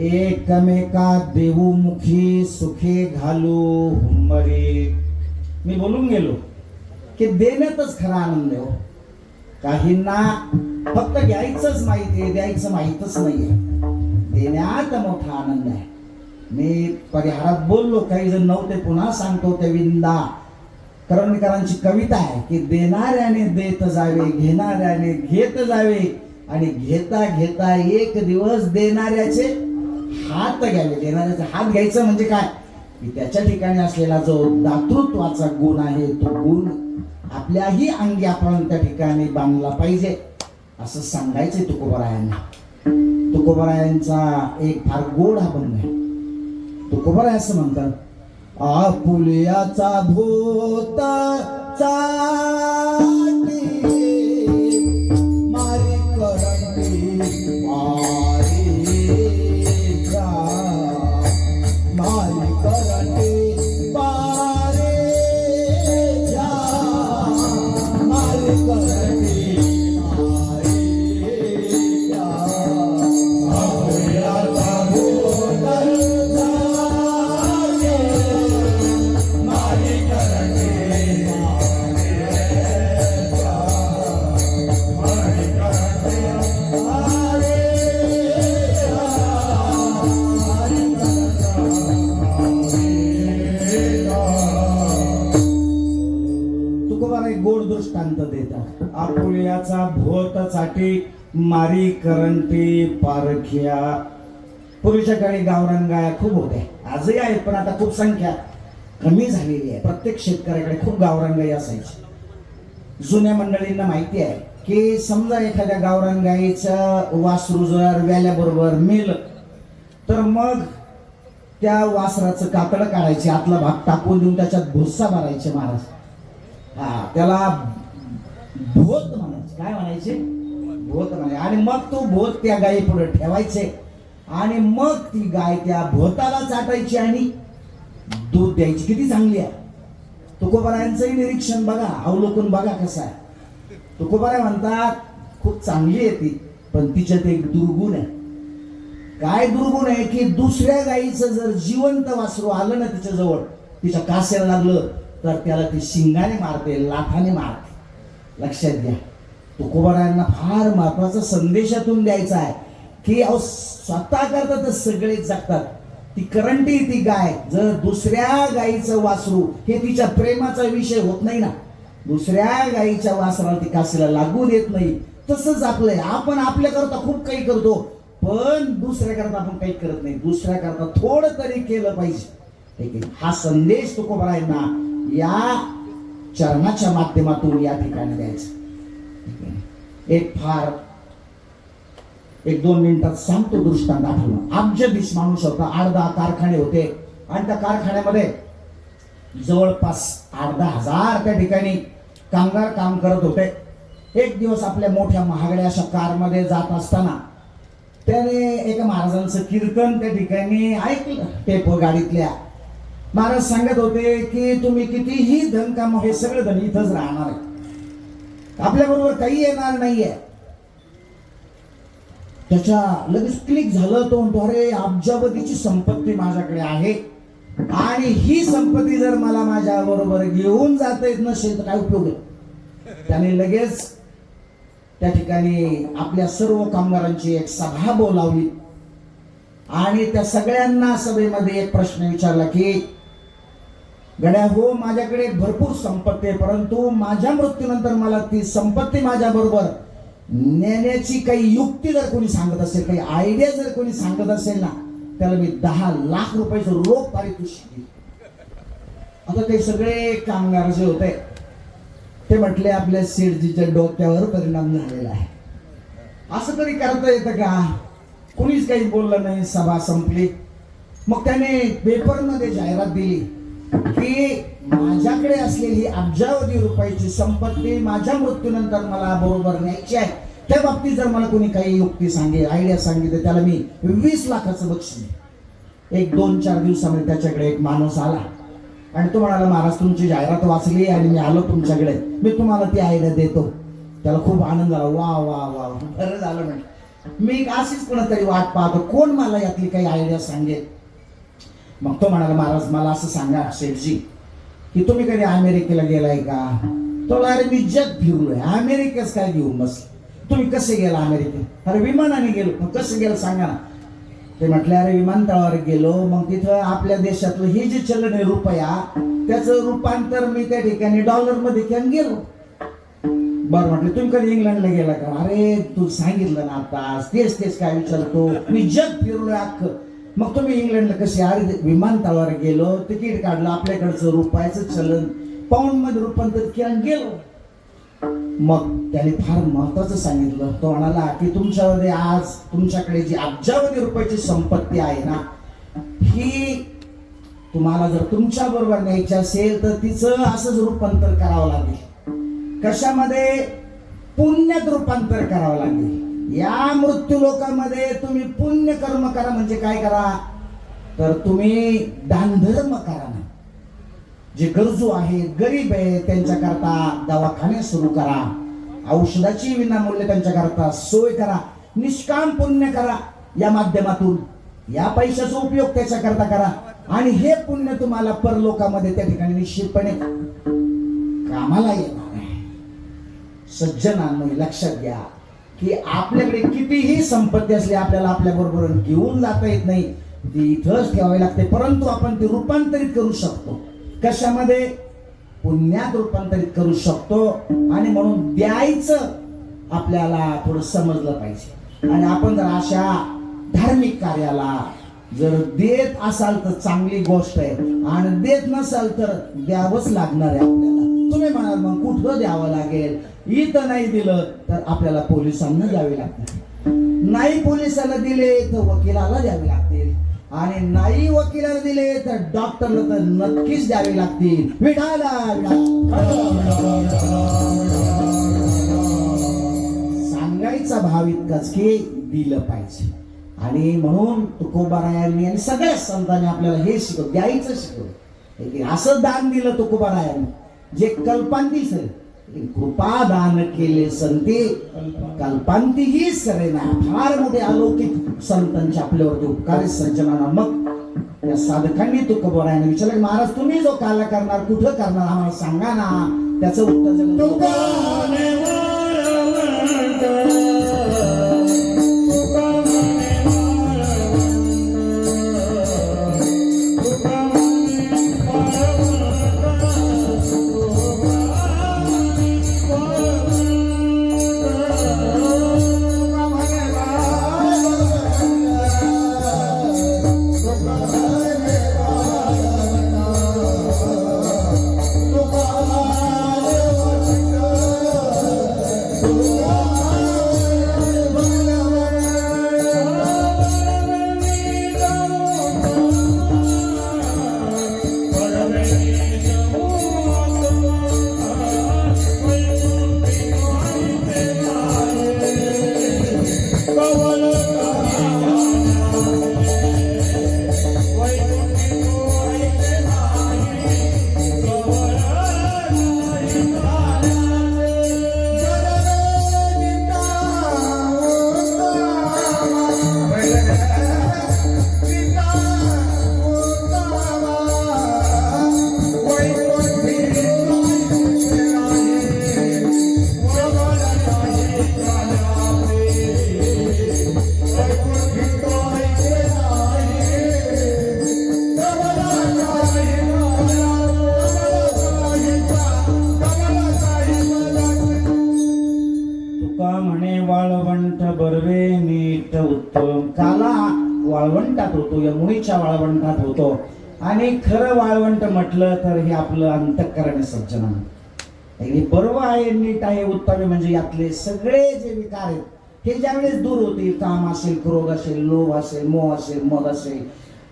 एकमेका देऊमुखी सुखे घालू हुंबरे. मी बोलून गेलो की देण्यातच खरा आनंद आहे. काहींना फक्त घ्यायचंच माहिती आहे द्यायचं माहीतच नाहीये. देण्यात मोठा आनंद आहे. मी परिहारात बोललो काही जण नव्हते पुन्हा सांगतो. ते विंदा करंदीकरांची कविता आहे की देणाऱ्याने देत जावे घेणाऱ्याने घेत जावे आणि घेता घेता एक दिवस देणाऱ्याचे हात घ्यावे. देणाऱ्याचे हात घ्यायचं म्हणजे काय की त्याच्या ठिकाणी असलेला जो दातृत्वाचा गुण आहे तो गुण आपल्याही अंगी आपण त्या ठिकाणी बांधला पाहिजे असं सांगायचंय तुकोबारायांना. तुकोबारायांचा एक फार गोड अभंग आहे. तुकोबाराय असं म्हणतात आपुलियाचा भूत चाटी मारी करंडी मारी करंडी पारे जा मारी करंडी देतात. आपुलियाचा भोतसाठी मारी करंटी पारख्या. पूर्वीच्या काळी गावरान गाया खूप होत्या, आजही आहेत, पण आता खूप संख्या कमी झालेली आहे. प्रत्येक शेतकऱ्याकडे खूप गावरान गाई असायची. जुन्या मंडळींना माहिती आहे की समजा एखाद्या गावरान गाईचं वासरू जर व्याल्याबरोबर मेलं तर मग त्या वासराचं कातडं काढायचे, आतला भाग टाकून देऊन त्याच्यात भुस्सा भरायचे महाराज. त्याला भोत म्हणायचे. काय म्हणायचे? भोत म्हणायचे. आणि मग तो भोत त्या गायी पुढे ठेवायचे आणि मग ती गाय त्या भोताला चाटायची आणि दूध द्यायची. किती चांगली आहे. तुकोबारायांचंही निरीक्षण बघा, अवलोकन बघा कसं आहे. तुकोबाराय म्हणतात खूप चांगली आहे ती, पण तिच्यात एक दुर्गुण आहे. काय दुर्गुण आहे की दुसऱ्या गायीचं जर जिवंत वासरू आलं ना तिच्या जवळ, तिच्या कासेला लागलं तर त्याला ती शिंगाने मारते, लाथाने मारते. लक्षात घ्या. तुकोबारायांना फार महत्वाचा संदेशातून द्यायचा आहे की अहो स्वतः करता तर सगळेच जगतात. ती करंटी, ती गाय जर दुसऱ्या गायीचं वासरू, हे तिच्या प्रेमाचा विषय होत नाही ना, दुसऱ्या गायीच्या वासराला ती कासेला लागू देत नाही. तसंच आपलंय, आपण आपल्या करता खूप काही करतो पण दुसऱ्या करता आपण काही करत नाही. दुसऱ्या करता थोडं तरी केलं पाहिजे. ठीक आहे. हा संदेश तुकोबारायांना या चरणाच्या माध्यमातून या ठिकाणी द्यायचा. एक 2 मिनिटात सांगतो दृष्टांत आठवलं. अब्जदीश माणूस होता, 8-10 कारखाने होते आणि त्या कारखान्यामध्ये जवळपास 8-10 हजार त्या ठिकाणी कामगार काम करत होते. एक दिवस आपल्या मोठ्या महागड्या अशा कारमध्ये जात असताना त्याने एका महाराजांचं कीर्तन त्या ठिकाणी ऐकलं. टेप गाडीतल्या महाराज सांगत होते की तुम्ही कितीही धन कामो, हे सगळं धन इथंच राहणार आहे, आपल्या बरोबर काही येणार नाहीये. त्याच्या लगेच क्लिक झालं. तो म्हणतो अरे अब्जावधीची संपत्ती माझ्याकडे आहे आणि ही संपत्ती जर मला माझ्या बरोबर घेऊन जाता येत नसेल तर काय उपयोग आहे. त्याने लगेच त्या ठिकाणी आपल्या सर्व कामगारांची एक सभा बोलावली आणि त्या सगळ्यांना सभेमध्ये एक प्रश्न विचारला की गड्या हो, माझ्याकडे भरपूर संपत्ती आहे, परंतु माझ्या मृत्यूनंतर मला ती संपत्ती माझ्या बरोबर नेण्याची काही युक्ती जर कोणी सांगत असेल, काही आयडिया जर कोणी सांगत असेल ना, त्याला मी 10 लाख रुपयाचं रोख पारितोषिक देईन. आता ते सगळे कामगार जे होते ते म्हटले आपल्या सेठजीच्या डोक्यावर परिणाम झालेला आहे. असं तरी करता येतं का? कुणीच काही बोललं नाही. सभा संपली. मग त्याने पेपरमध्ये जाहिरात दिली की माझ्याकडे असलेली अब्जावधी रुपयाची संपत्ती माझ्या मृत्यूनंतर मला बरोबर न्यायची आहे. त्या बाबतीत जर मला कोणी काही युक्ती सांगेल, आयडिया सांगितलं, त्याला मी 20 लाखाचं बक्षीस. एक 2-4 दिवसामध्ये त्याच्याकडे एक माणूस आला आणि तो म्हणाला महाराज तुमची जाहिरात वाचली आणि मी आलो तुमच्याकडे, मी तुम्हाला ती आयडिया देतो. त्याला खूप आनंद झाला. वा वा वा, बरं झालं म्हणजे मी अशीच कोणातरी वाट पाहतो, कोण मला यातली काही आयडिया सांगेल. मग तो म्हणाला महाराज मला असं सांगा शेठजी की तुम्ही कधी अमेरिकेला गेलाय का? तो अरे मी जग फिरलोय, अमेरिकेच काय घेऊन बसले. तुम्ही कसे गेला अमेरिकेत? अरे विमानाने गेलो. मग कसं गेलं सांगा ना. ते म्हटले अरे विमानतळावर गेलो, मग तिथं आपल्या देशातलं हे जे चलन आहे रुपया, त्याचं रूपांतर मी त्या ठिकाणी डॉलर मध्ये केलं गेलो. बरं म्हटलं तुम्ही कधी इंग्लंडला गेला का? अरे तू सांगितलं ना आता, तेच काय विचारतो, मी जग फिरलोय अख्खं. मग तुम्ही इंग्लंडला कसे? अरे विमानतळावर गेलो, तिकीट काढलं, आपल्याकडचं रुपयाचं चलन पाऊंड मध्ये रूपांतर केलं गेलो. मग त्याने फार महत्वाचं सांगितलं. तो म्हणाला की तुमच्यामध्ये आज तुमच्याकडे जी अब्जावधी रुपयाची संपत्ती आहे ना, ही तुम्हाला जर तुमच्या बरोबर न्यायची असेल तर तिचं असंच रूपांतर करावं लागेल. कशामध्ये? पुण्यात रूपांतर करावं लागेल. या मृत्यू लोकांमध्ये तुम्ही पुण्य कर्म करा. म्हणजे काय करा? तर तुम्ही दानधर्म करा ना. जे गरजू आहेत, गरीब आहेत, त्यांच्याकरता दवाखाने सुरू करा, औषधाची विनामूल्य त्यांच्याकरता सोय करा, निष्काम पुण्य करा. या माध्यमातून या पैशाचा उपयोग त्याच्याकरता करा आणि हे पुण्य तुम्हाला परलोकामध्ये त्या ठिकाणी निश्चितपणे कामाला येणार आहे. सज्जनांनो लक्षात घ्या की आपल्याकडे कितीही संपत्ती असली, आपल्याला आपल्या बरोबर घेऊन जाता येत नाही, ती इथंच ठेवावी लागते. परंतु आपण ती रूपांतरित करू शकतो. कशामध्ये? पुण्यात रूपांतरित करू शकतो. आणि म्हणून द्यायचं आपल्याला थोडं समजलं पाहिजे. आणि आपण जर अशा धार्मिक कार्याला जर देत असाल तर चांगली गोष्ट आहे, आणि देत नसाल तर द्यावंच लागणार आहे आपल्याला. तुम्ही म्हणाल मग कुठं द्यावं लागेल, इथं नाही दिलं तर आपल्याला पोलिसांना द्यावे लागतील, नाही पोलिसाला दिले तर वकिलाला द्यावे लागतील, आणि नाही वकिलाला दिले तर डॉक्टरला तर नक्कीच द्यावे लागतील. सांगायचा भाव इतकाच की दिलं पाहिजे. आणि म्हणून तुकोबारायांनी आणि सगळ्या संतांनी आपल्याला हे शिकवलं, द्यायचं शिकवलं. असं दान दिलं तुकोबारायांनी जे कल्पांती सर, कृपा दान केले संते कल्पांतीही सरेना. फार मोठे अलौकिक संतांचे आपल्यावरती उपकार सज्जनांना. मग या साधकांनी तुकोबारायांनी विचारलं की महाराज तुम्ही जो काला करणार कुठं करणार आम्हाला सांगा ना. त्याचं उत्तर दिलं बर्वे नीट उत्तम. काला वाळवंटात होतो, यमुनेच्या वाळवंटात होतो. आणि खरं वाळवंट म्हटलं तर हे आपलं अंतःकरण सज्जन. हे बरोबर आहे, नीट आहे, उत्तम आहे. म्हणजे यातले सगळे जे विकार आहेत हे ज्यावेळेस दूर होतील, काम असेल, क्रोध असेल, लोभ असेल, मोह असेल, मद असेल,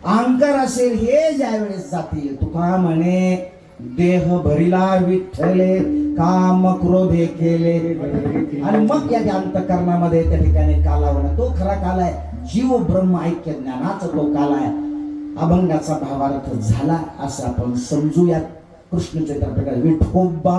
अहंकार असेल, हे ज्यावेळेस जातील. तुका म्हणे देह भरिला विठ्ठले काम क्रोधे केले. आणि मग या अंतःकरणामध्ये त्या ठिकाणी काला होणार. तो खरा काला आहे, जीव ब्रह्म ऐक्य ज्ञानाचा तो काला आहे. अभंगाचा भावार्थ झाला असं आपण समजूयात. कृष्ण चैतन्य विठोबा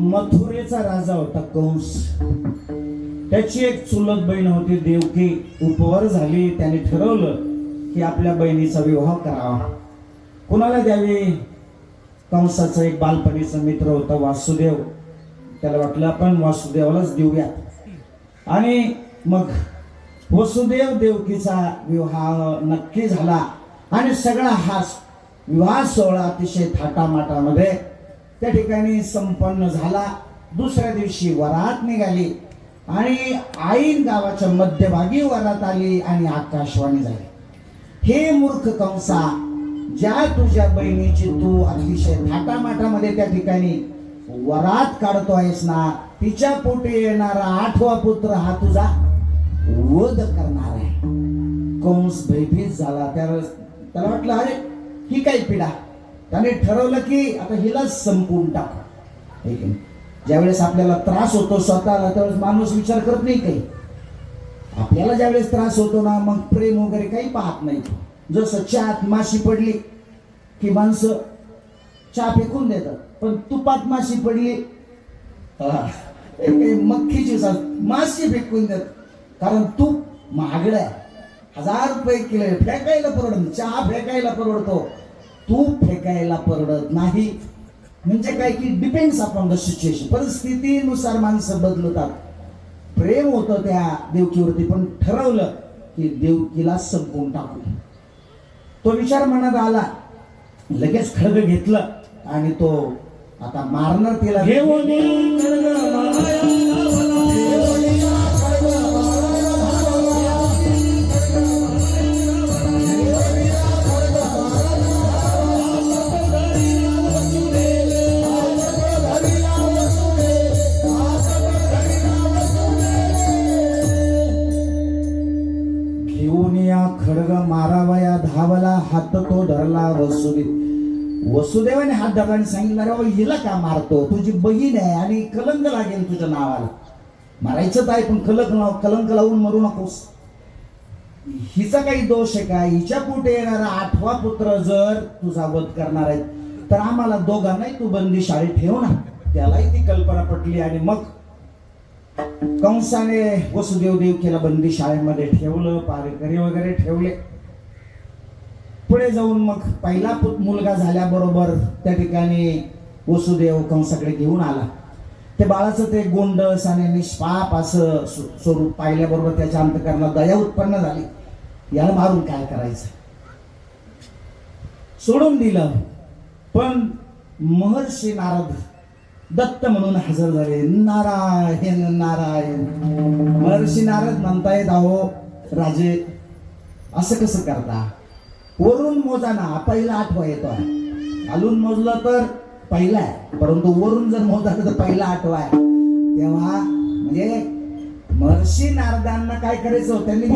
मथुरेचा राजा होता कंस. त्याची एक चुलत बहीण होती देवकी. उपवर झाली, त्याने ठरवलं की आपल्या बहिणीचा विवाह करावा. कुणाला द्यावी? कंसाचा एक बालपणीचा मित्र होता वासुदेव. त्याला वाटलं आपण वासुदेवालाच देऊया. आणि मग वसुदेव देवकीचा विवाह नक्की झाला. आणि सगळा हा विवाह सोहळा अतिशय थाटामाटामध्ये त्या ठिकाणी संपन्न झाला. दुसऱ्या दिवशी वरात निघाली आणि ऐन गावाच्या मध्यभागी वरात आली आणि आकाशवाणी झाली. हे मूर्ख कंसा, ज्या तुझ्या बहिणीची तू अतिशय थाटामाटामध्ये त्या ठिकाणी वरात काढतो आहेस ना, तिच्या पोटी येणारा 8वा पुत्र हा तुझा वध करणार आहे. कंस भयभीत झाला. त्याला वाटलं अरे ही काय पिढा. त्याने ठरवलं की आता हिलाच संपवून टाकू. ज्यावेळेस आपल्याला त्रास होतो स्वतःला त्यावेळेस माणूस विचार करत नाही काही. आपल्याला ज्यावेळेस त्रास होतो ना, मग प्रेम वगैरे काही पाहत नाही. जसं चहात माशी पडली की माणसं चहा फेकून देतात, पण तुपात माशी पडली मक्खीची माशी फेकून देत, कारण तूप महागड आहे. 1000 रुपये किलो फेकायला परवडत, चहा फेकायला परवडतो, तूप फेकायला परवडत नाही. म्हणजे काय की डिपेंड्स अपॉन द सिच्युएशन, परिस्थितीनुसार माणसं बदलतात. प्रेम होतं त्या देवकीवरती, पण ठरवलं की देवकीला संपवून टाकू. तो विचार मनात आला, लगेच खडग घेतलं आणि तो आता मारणार तिला. घेऊन या खडग मारावया धावला, हात तो धरला वसुदेव. वसुदेवाने हात धरला आणि सांगितलं, अरे बाबा हिला का मारतो, तुझी बहीण आहे आणि कलंक लागेल तुझ्या नावाला. मारायचंच आहे पण कलंक लावून मरू नकोस. हिचा काही दोष आहे का? हिच्या पोटे येणारा 8वा पुत्र जर तुझा वध करणार आहे तर आम्हाला दोघांनाही तू बंदी शाळेत ठेव ना. त्यालाही ती कल्पना पटली आणि मग कंसाने वसुदेव देवकीला बंदी शाळेमध्ये ठेवलं, पारेकरी वगैरे ठेवले. पुढे जाऊन मग पहिला मुलगा झाल्याबरोबर त्या ठिकाणी वसुदेव कंसाकडे घेऊन आला. ते बाळाचं ते गोंडस आणि निष्पाप असं स्वरूप पाहिल्याबरोबर त्याच्या अंतःकरणात दया उत्पन्न झाली. याला मारून काय करायचं, सोडून दिलं. पण महर्षी नारद दत्त म्हणून हजर झाले. नारायण नारायण. महर्षी नारद म्हणतायत, अहो राजे असं कसं करता, वरून मोजा ना, पहिला 8वा येतोय. खालून मोजलं तर पहिला आहे, परंतु वरून जर मोजलं तर पहिला 8वा आहे. तेव्हा म्हणजे महर्षी नारदांना काय करायचं, त्यांनी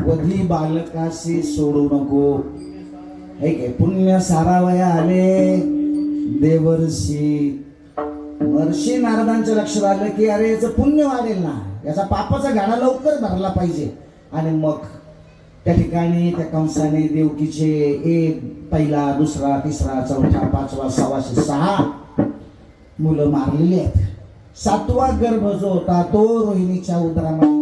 वधी बालकाशी सोडू नको. हे काय पुण्य सारावया आले देवर्षी. महर्षी नारदांच्या लक्षात आलं की अरे याचं पुण्य वाढेल ना, याचा पापाचा गाडा लवकर भरला पाहिजे. आणि मग त्या ठिकाणी त्या कंसाने देवकीचे एक पहिला, दुसरा, तिसरा, चौथा, 5वा, 6वा 6 मुलं मारलेली आहेत. 7वा गर्भ जो होता तो रोहिणीच्या उदरामध्ये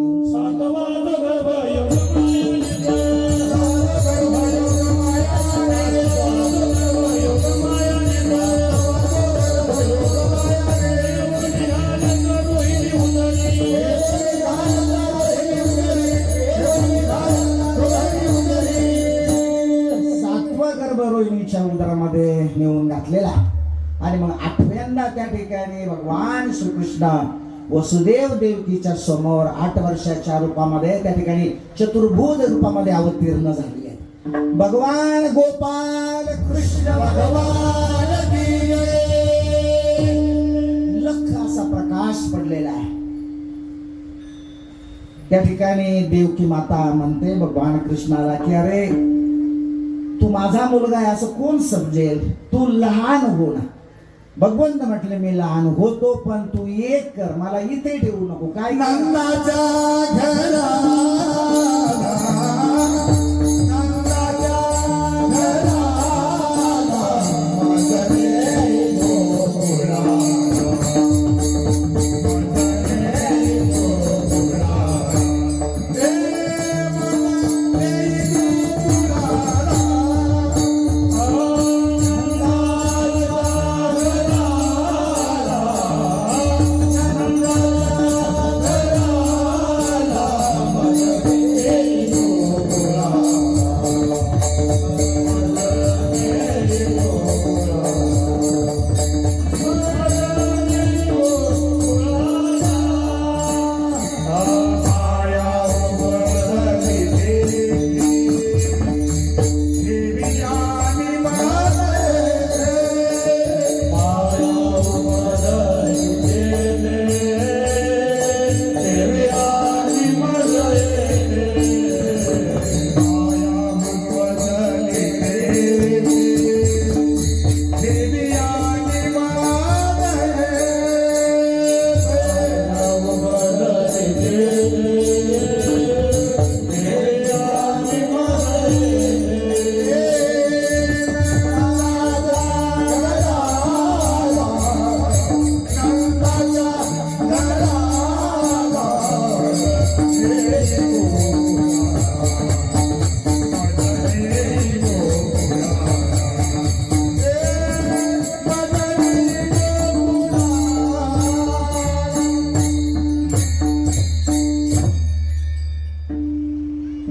रोहिणीच्या उदरामध्ये नेऊन घातलेला. आणि मग 8व्यांदा त्या ठिकाणी भगवान श्रीकृष्ण वसुदेव देवकीच्या समोर 8 वर्षाच्या रूपामध्ये त्या ठिकाणी चतुर्भुज रूपामध्ये अवतीर्ण झाले आहेत. भगवान गोपाल कृष्ण भगवान की जय. लख असा प्रकाश पडलेला आहे. त्या ठिकाणी देवकी माता म्हणते भगवान कृष्णाला की अरे तू माझा मुलगा आहे असं कोण समजेल, तू लहान हो ना. भगवंत म्हटले मी लहान होतो पण तू एक कर, मला इथे ठेवू नको. काय नंदाच्या घरा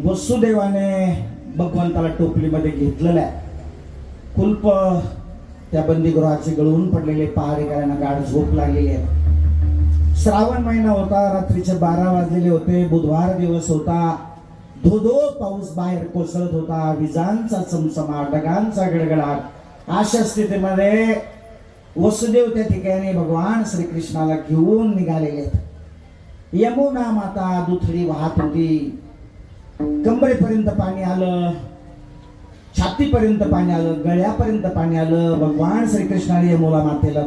वसुदेवाने भगवंताला टोपलीमध्ये घेतलेलं आहे. कुलप त्या बंदीगृहाचे गळून पडलेले, पहारेकऱ्यांना गाढ झोप लागलेली आहे. श्रावण महिना होता, रात्रीचे 12 वाजलेले होते, बुधवार दिवस होता. धोधो पाऊस बाहेर कोसळत होता, विजांचा चमचमाट, ढगांचा गडगडाट. अशा स्थितीमध्ये वसुदेव त्या ठिकाणी भगवान श्रीकृष्णाला घेऊन निघालेले आहेत. यमुना माता दुथडी वाहत होती. कमरेपर्यंत पाणी आलं, छातीपर्यंत पाणी आलं, गळ्यापर्यंत पाणी आलं. भगवान श्रीकृष्णाने यमुना मातेला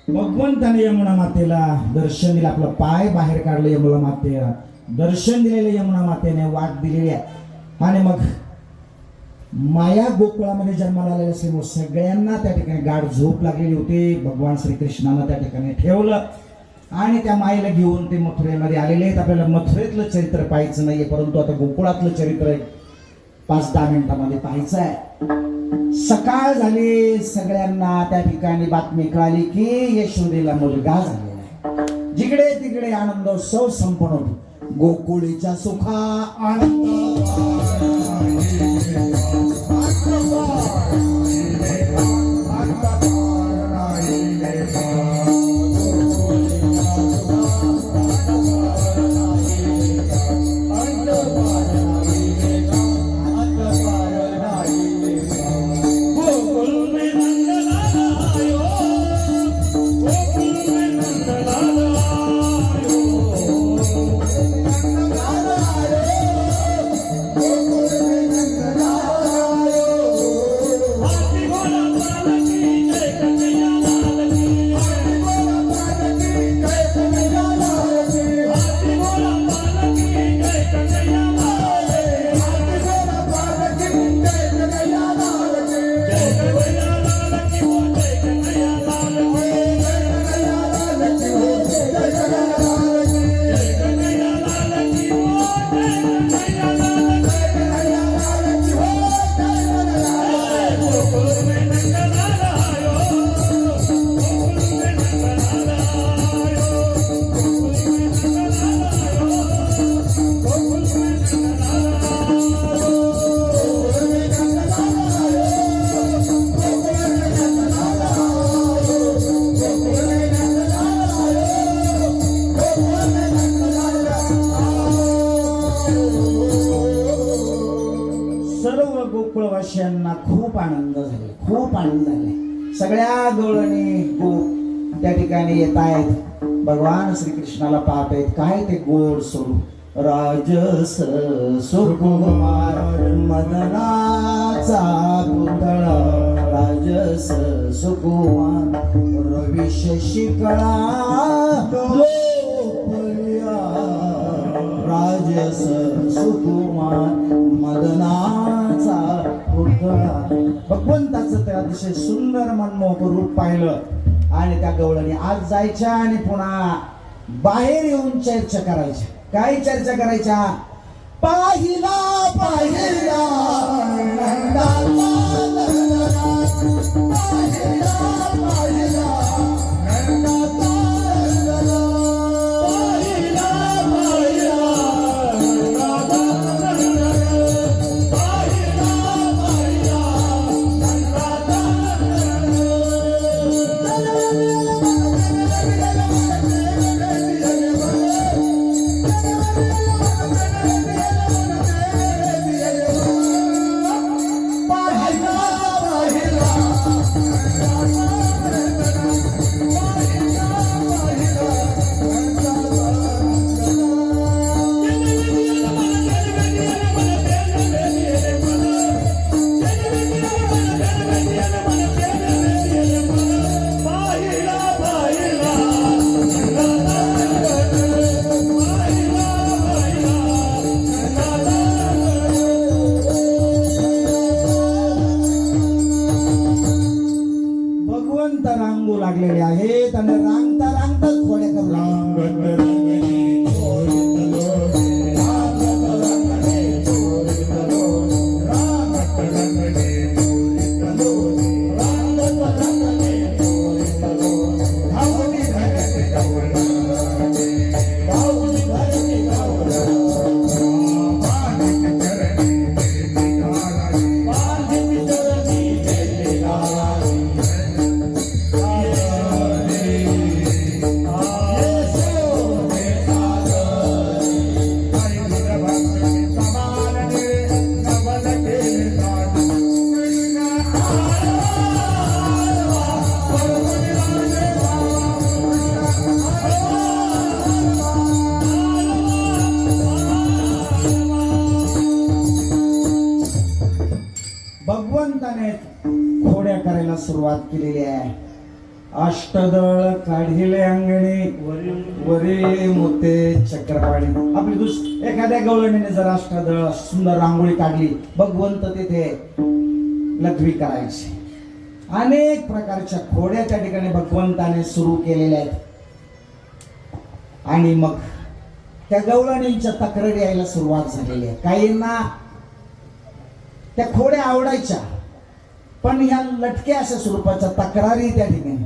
भगवंताने यमुना मातेला दर्शन दिलं. आपलं पाय बाहेर काढलं, यमुना मातेला दर्शन दिलेलं, यमुना मातेने वाट दिलेली आहे. आणि मग माया गोकुळामध्ये जन्माला आलेल्या असल्यामुळे सगळ्यांना त्या ठिकाणी गाढ झोप लागलेली होती. भगवान श्रीकृष्णानं त्या ठिकाणी ठेवलं आणि त्या मायेला घेऊन ते मथुरेमध्ये आलेले आहेत. आपल्याला मथुरेतलं चरित्र पाहायचं नाहीये, परंतु आता गोकुळातलं चरित्र 5-10 मिनिटांमध्ये पाहायचं आहे. सकाळ झाली, सगळ्यांना त्या ठिकाणी बातमी कळाली की यशोदेला मुलगा झालेला आहे. जिकडे तिकडे आनंदोत्सव संपन्न होतो. गोकुळीच्या सुखा आनंद गोकुळवासियांना खूप आनंद झाले, खूप आनंद झाले. सगळ्या गवळणी गोप त्या ठिकाणी येत आहेत, भगवान श्रीकृष्णाला पाहत आहेत. काय ते गोड स्वरूप, राजस सुकुमार मदनाचा पुतळा, राजस सुकुमार रवी शशिकळा राजस सुकुमार मदनाचा पुतळा. भगवंताचं ते अतिशय सुंदर मनमोहक रूप पाहिलं आणि त्या गवळणी आज जायच्या आणि पुन्हा बाहेर येऊन चर्चा करायच्या. काय चर्चा करायच्या? पाहिला पाहिला करायला सुरुवात केलेली आहे. अष्टदळ काढिले अंगणी वरी मोते चक्रपाणी. आपली एखाद्या गवळणीने जर अष्टदळ सुंदर रांगोळी काढली, भगवंत तिथे लघवी करायची. अनेक प्रकारच्या खोड्या त्या ठिकाणी भगवंताने सुरू केलेल्या आहेत. आणि मग त्या गवळणींच्या तक्रारी यायला सुरुवात झालेली आहे. काहींना त्या खोड्या आवडायच्या, पण ह्या लटक्या अशा स्वरूपाच्या तक्रारी त्या ठिकाणी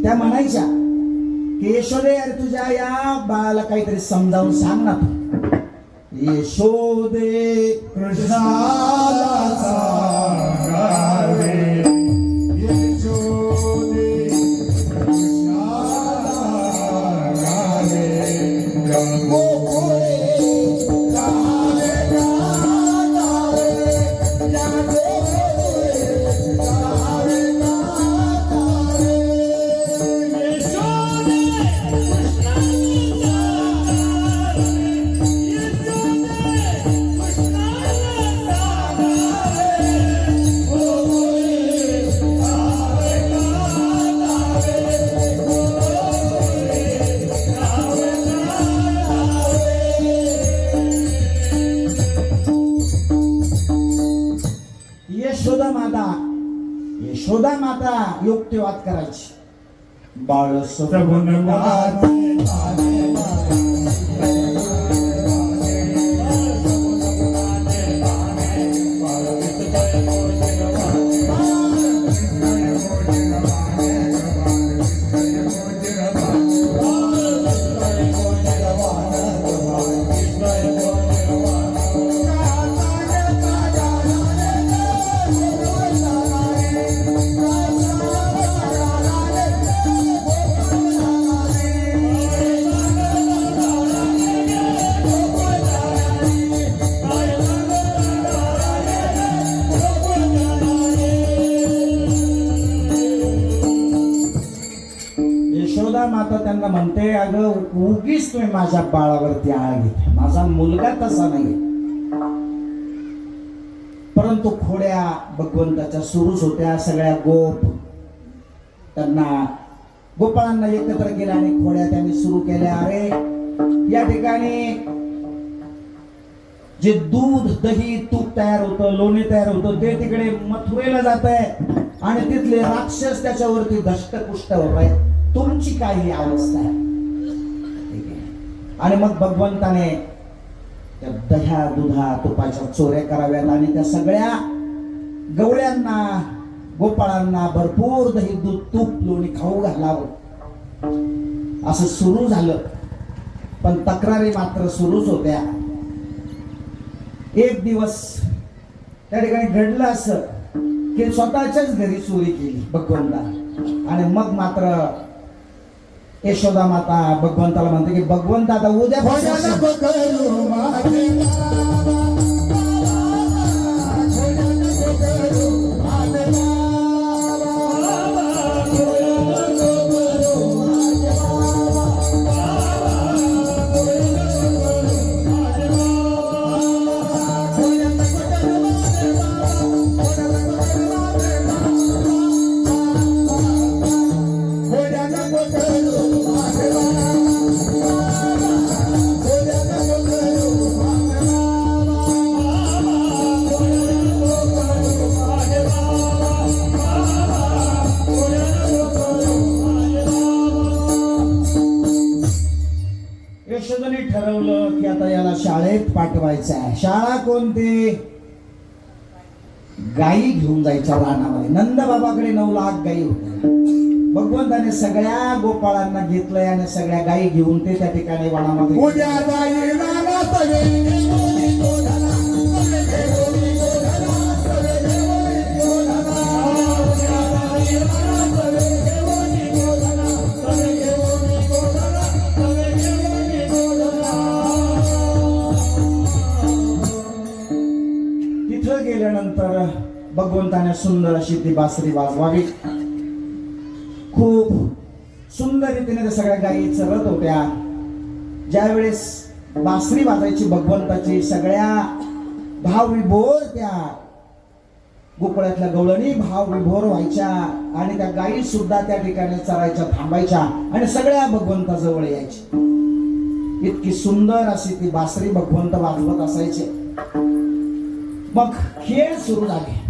त्या म्हणायच्या की यशोदे, अरे तुझ्या या बाळाला काहीतरी समजावून सांग ना तू. यशोदे कृष्णाला सांगावे, यशोदे कृष्णाला सांगावे, गंगोळे गावे गावे, या गोकुळे गावे गावे. यशोदे यशोदा माता युक्तिवाद करायची. बाळ सगुण गाते गाते यशोदा माता त्यांना म्हणते, अगं उगीच तुम्ही माझ्या बाळावरती आळ घेते, माझा मुलगा तसा नाही. परंतु खोड्या भगवंताच्या सुरूच होत्या. सगळ्या त्यांना गोपाळांना एकत्र केल्या आणि खोड्या त्यांनी सुरू केल्या. अरे या ठिकाणी जे दूध दही तूप तयार होतं, लोणी तयार होतं, ते तिकडे मथुरेला जात आहे आणि तिथले राक्षस त्याच्यावरती धष्टपुष्ट होत आहे. तुमची काय ही अवस्था आहे? आणि मग भगवंताने त्या दह्या दुधा तुपाच्या चोऱ्या कराव्यात आणि त्या सगळ्या गवळ्यांना गोपाळांना भरपूर दही दूध तूप लोणी खाऊ घालावं असं सुरू झालं. पण तक्रारी मात्र सुरूच होत्या. एक दिवस त्या ठिकाणी घडलं असं की स्वतःच्याच घरी चोरी केली भगवंता. आणि मग मात्र यशोदा माता भगवंताला म्हणते की भगवंत आता उद्या करू माझे बाबा, करू माझे यशोदाने ठरवलं की आता याला शाळेत पाठवायचं आहे. शाळा कोणती? गायी घेऊन जायच्या रानामध्ये. नंद बाबाकडे 9 लाख गायी होत्या. भगवंताने सगळ्या गोपाळांना घेतलंय आणि सगळ्या गायी घेऊन ते त्या ठिकाणी वनामध्ये उद्या जाई रानात तिथं गेल्यानंतर भगवंताने सुंदर अशी ती बासरी वाजवावी. खूप सुंदर रीतीने त्या सगळ्या गायी चरत होत्या. ज्यावेळेस बासरी वाजायची भगवंताची, सगळ्या भावविभोर त्या गोकुळातल्या गवळणी भाव विभोर व्हायच्या आणि त्या गायी सुद्धा त्या ठिकाणी चरायच्या, थांबायच्या आणि सगळ्या भगवंताजवळ यायच्या. इतकी सुंदर अशी ती बासरी भगवंत वाजवत असायचे. मग खेळ सुरू झाले.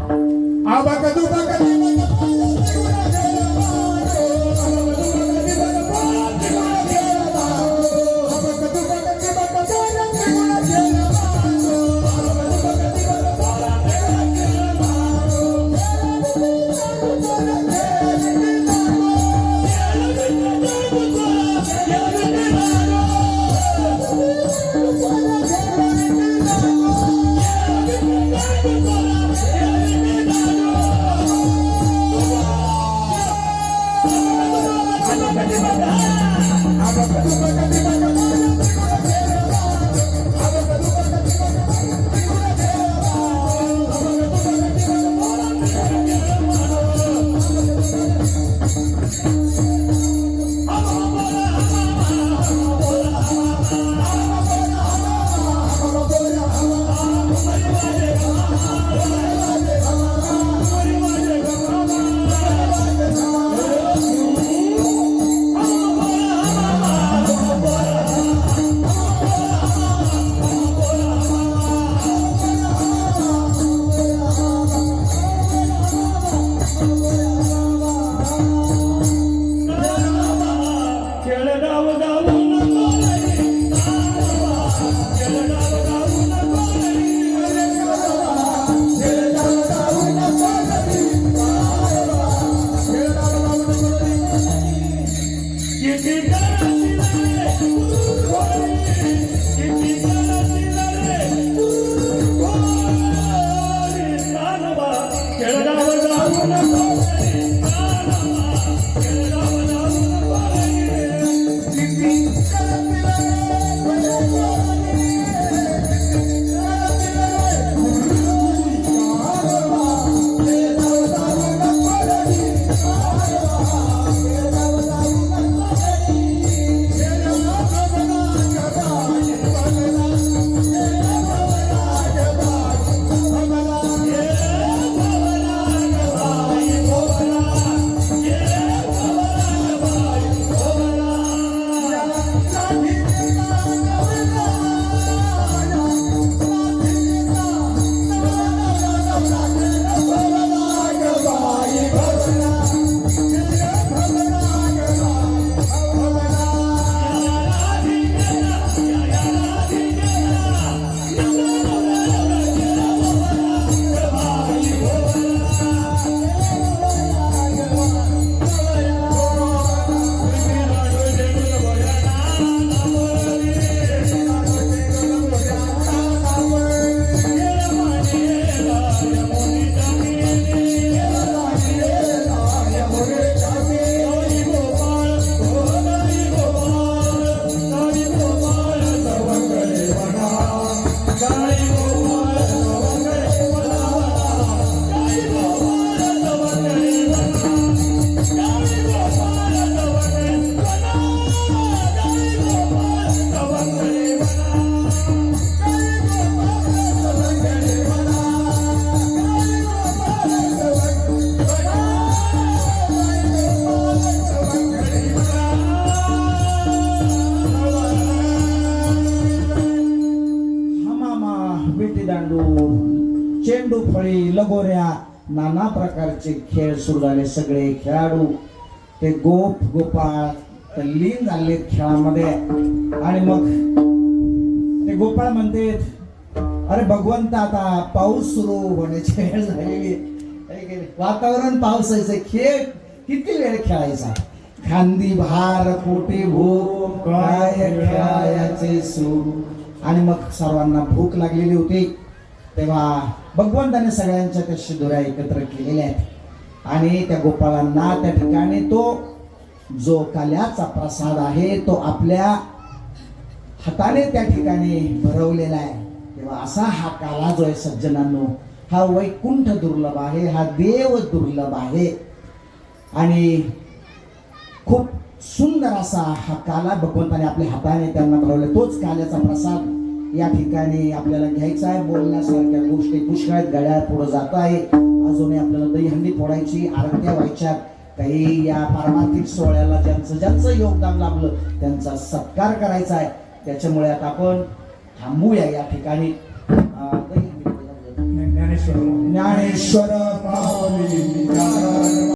चेंडू फळी लगोऱ्या नाना प्रकारचे खेळ सुरू झाले. सगळे खेळाडू ते गोपाळ तल्लीन झाले खेळामध्ये. आणि मग ते गोपाळ म्हणते, अरे भगवंत आता पाऊस सुरू होण्याची वेळ झालेली, वातावरण पावसाचे, खेळ किती वेळ खेळायचा, खांदी भार पोटी भूक काय खेळायचे सुरू. आणि मग सर्वांना भूक लागलेली होती. तेव्हा भगवंताने सगळ्यांच्या त्या शिदोऱ्या एकत्र केलेल्या आहेत आणि त्या गोपाळांना त्या ठिकाणी तो जो काल्याचा प्रसाद आहे तो आपल्या हाताने त्या ठिकाणी भरवलेला आहे. तेव्हा असा हा काला जो आहे सज्जनांनो, हा वैकुंठ दुर्लभ आहे, हा देव दुर्लभ आहे. आणि खूप सुंदर असा हा काला भगवंताने आपल्या हाताने त्यांना भरवला. तोच काल्याचा प्रसाद या ठिकाणी आपल्याला घ्यायचा आहे. बोलण्यासारख्या गोष्टी पुष्कळ आहेत, गड्याळ पुढे जात आहे. अजूनही आपल्याला दहीहंडी फोडायची, आरत्या व्हायच्या, काही या पारमार्थिक सोहळ्याला ज्यांचं ज्यांचं योगदान लाभलं त्यांचा सत्कार करायचा आहे. त्याच्यामुळे आता आपण थांबूया या ठिकाणी. दहीहंडी फोडायला. ज्ञानेश्वर ज्ञानेश्वर पावली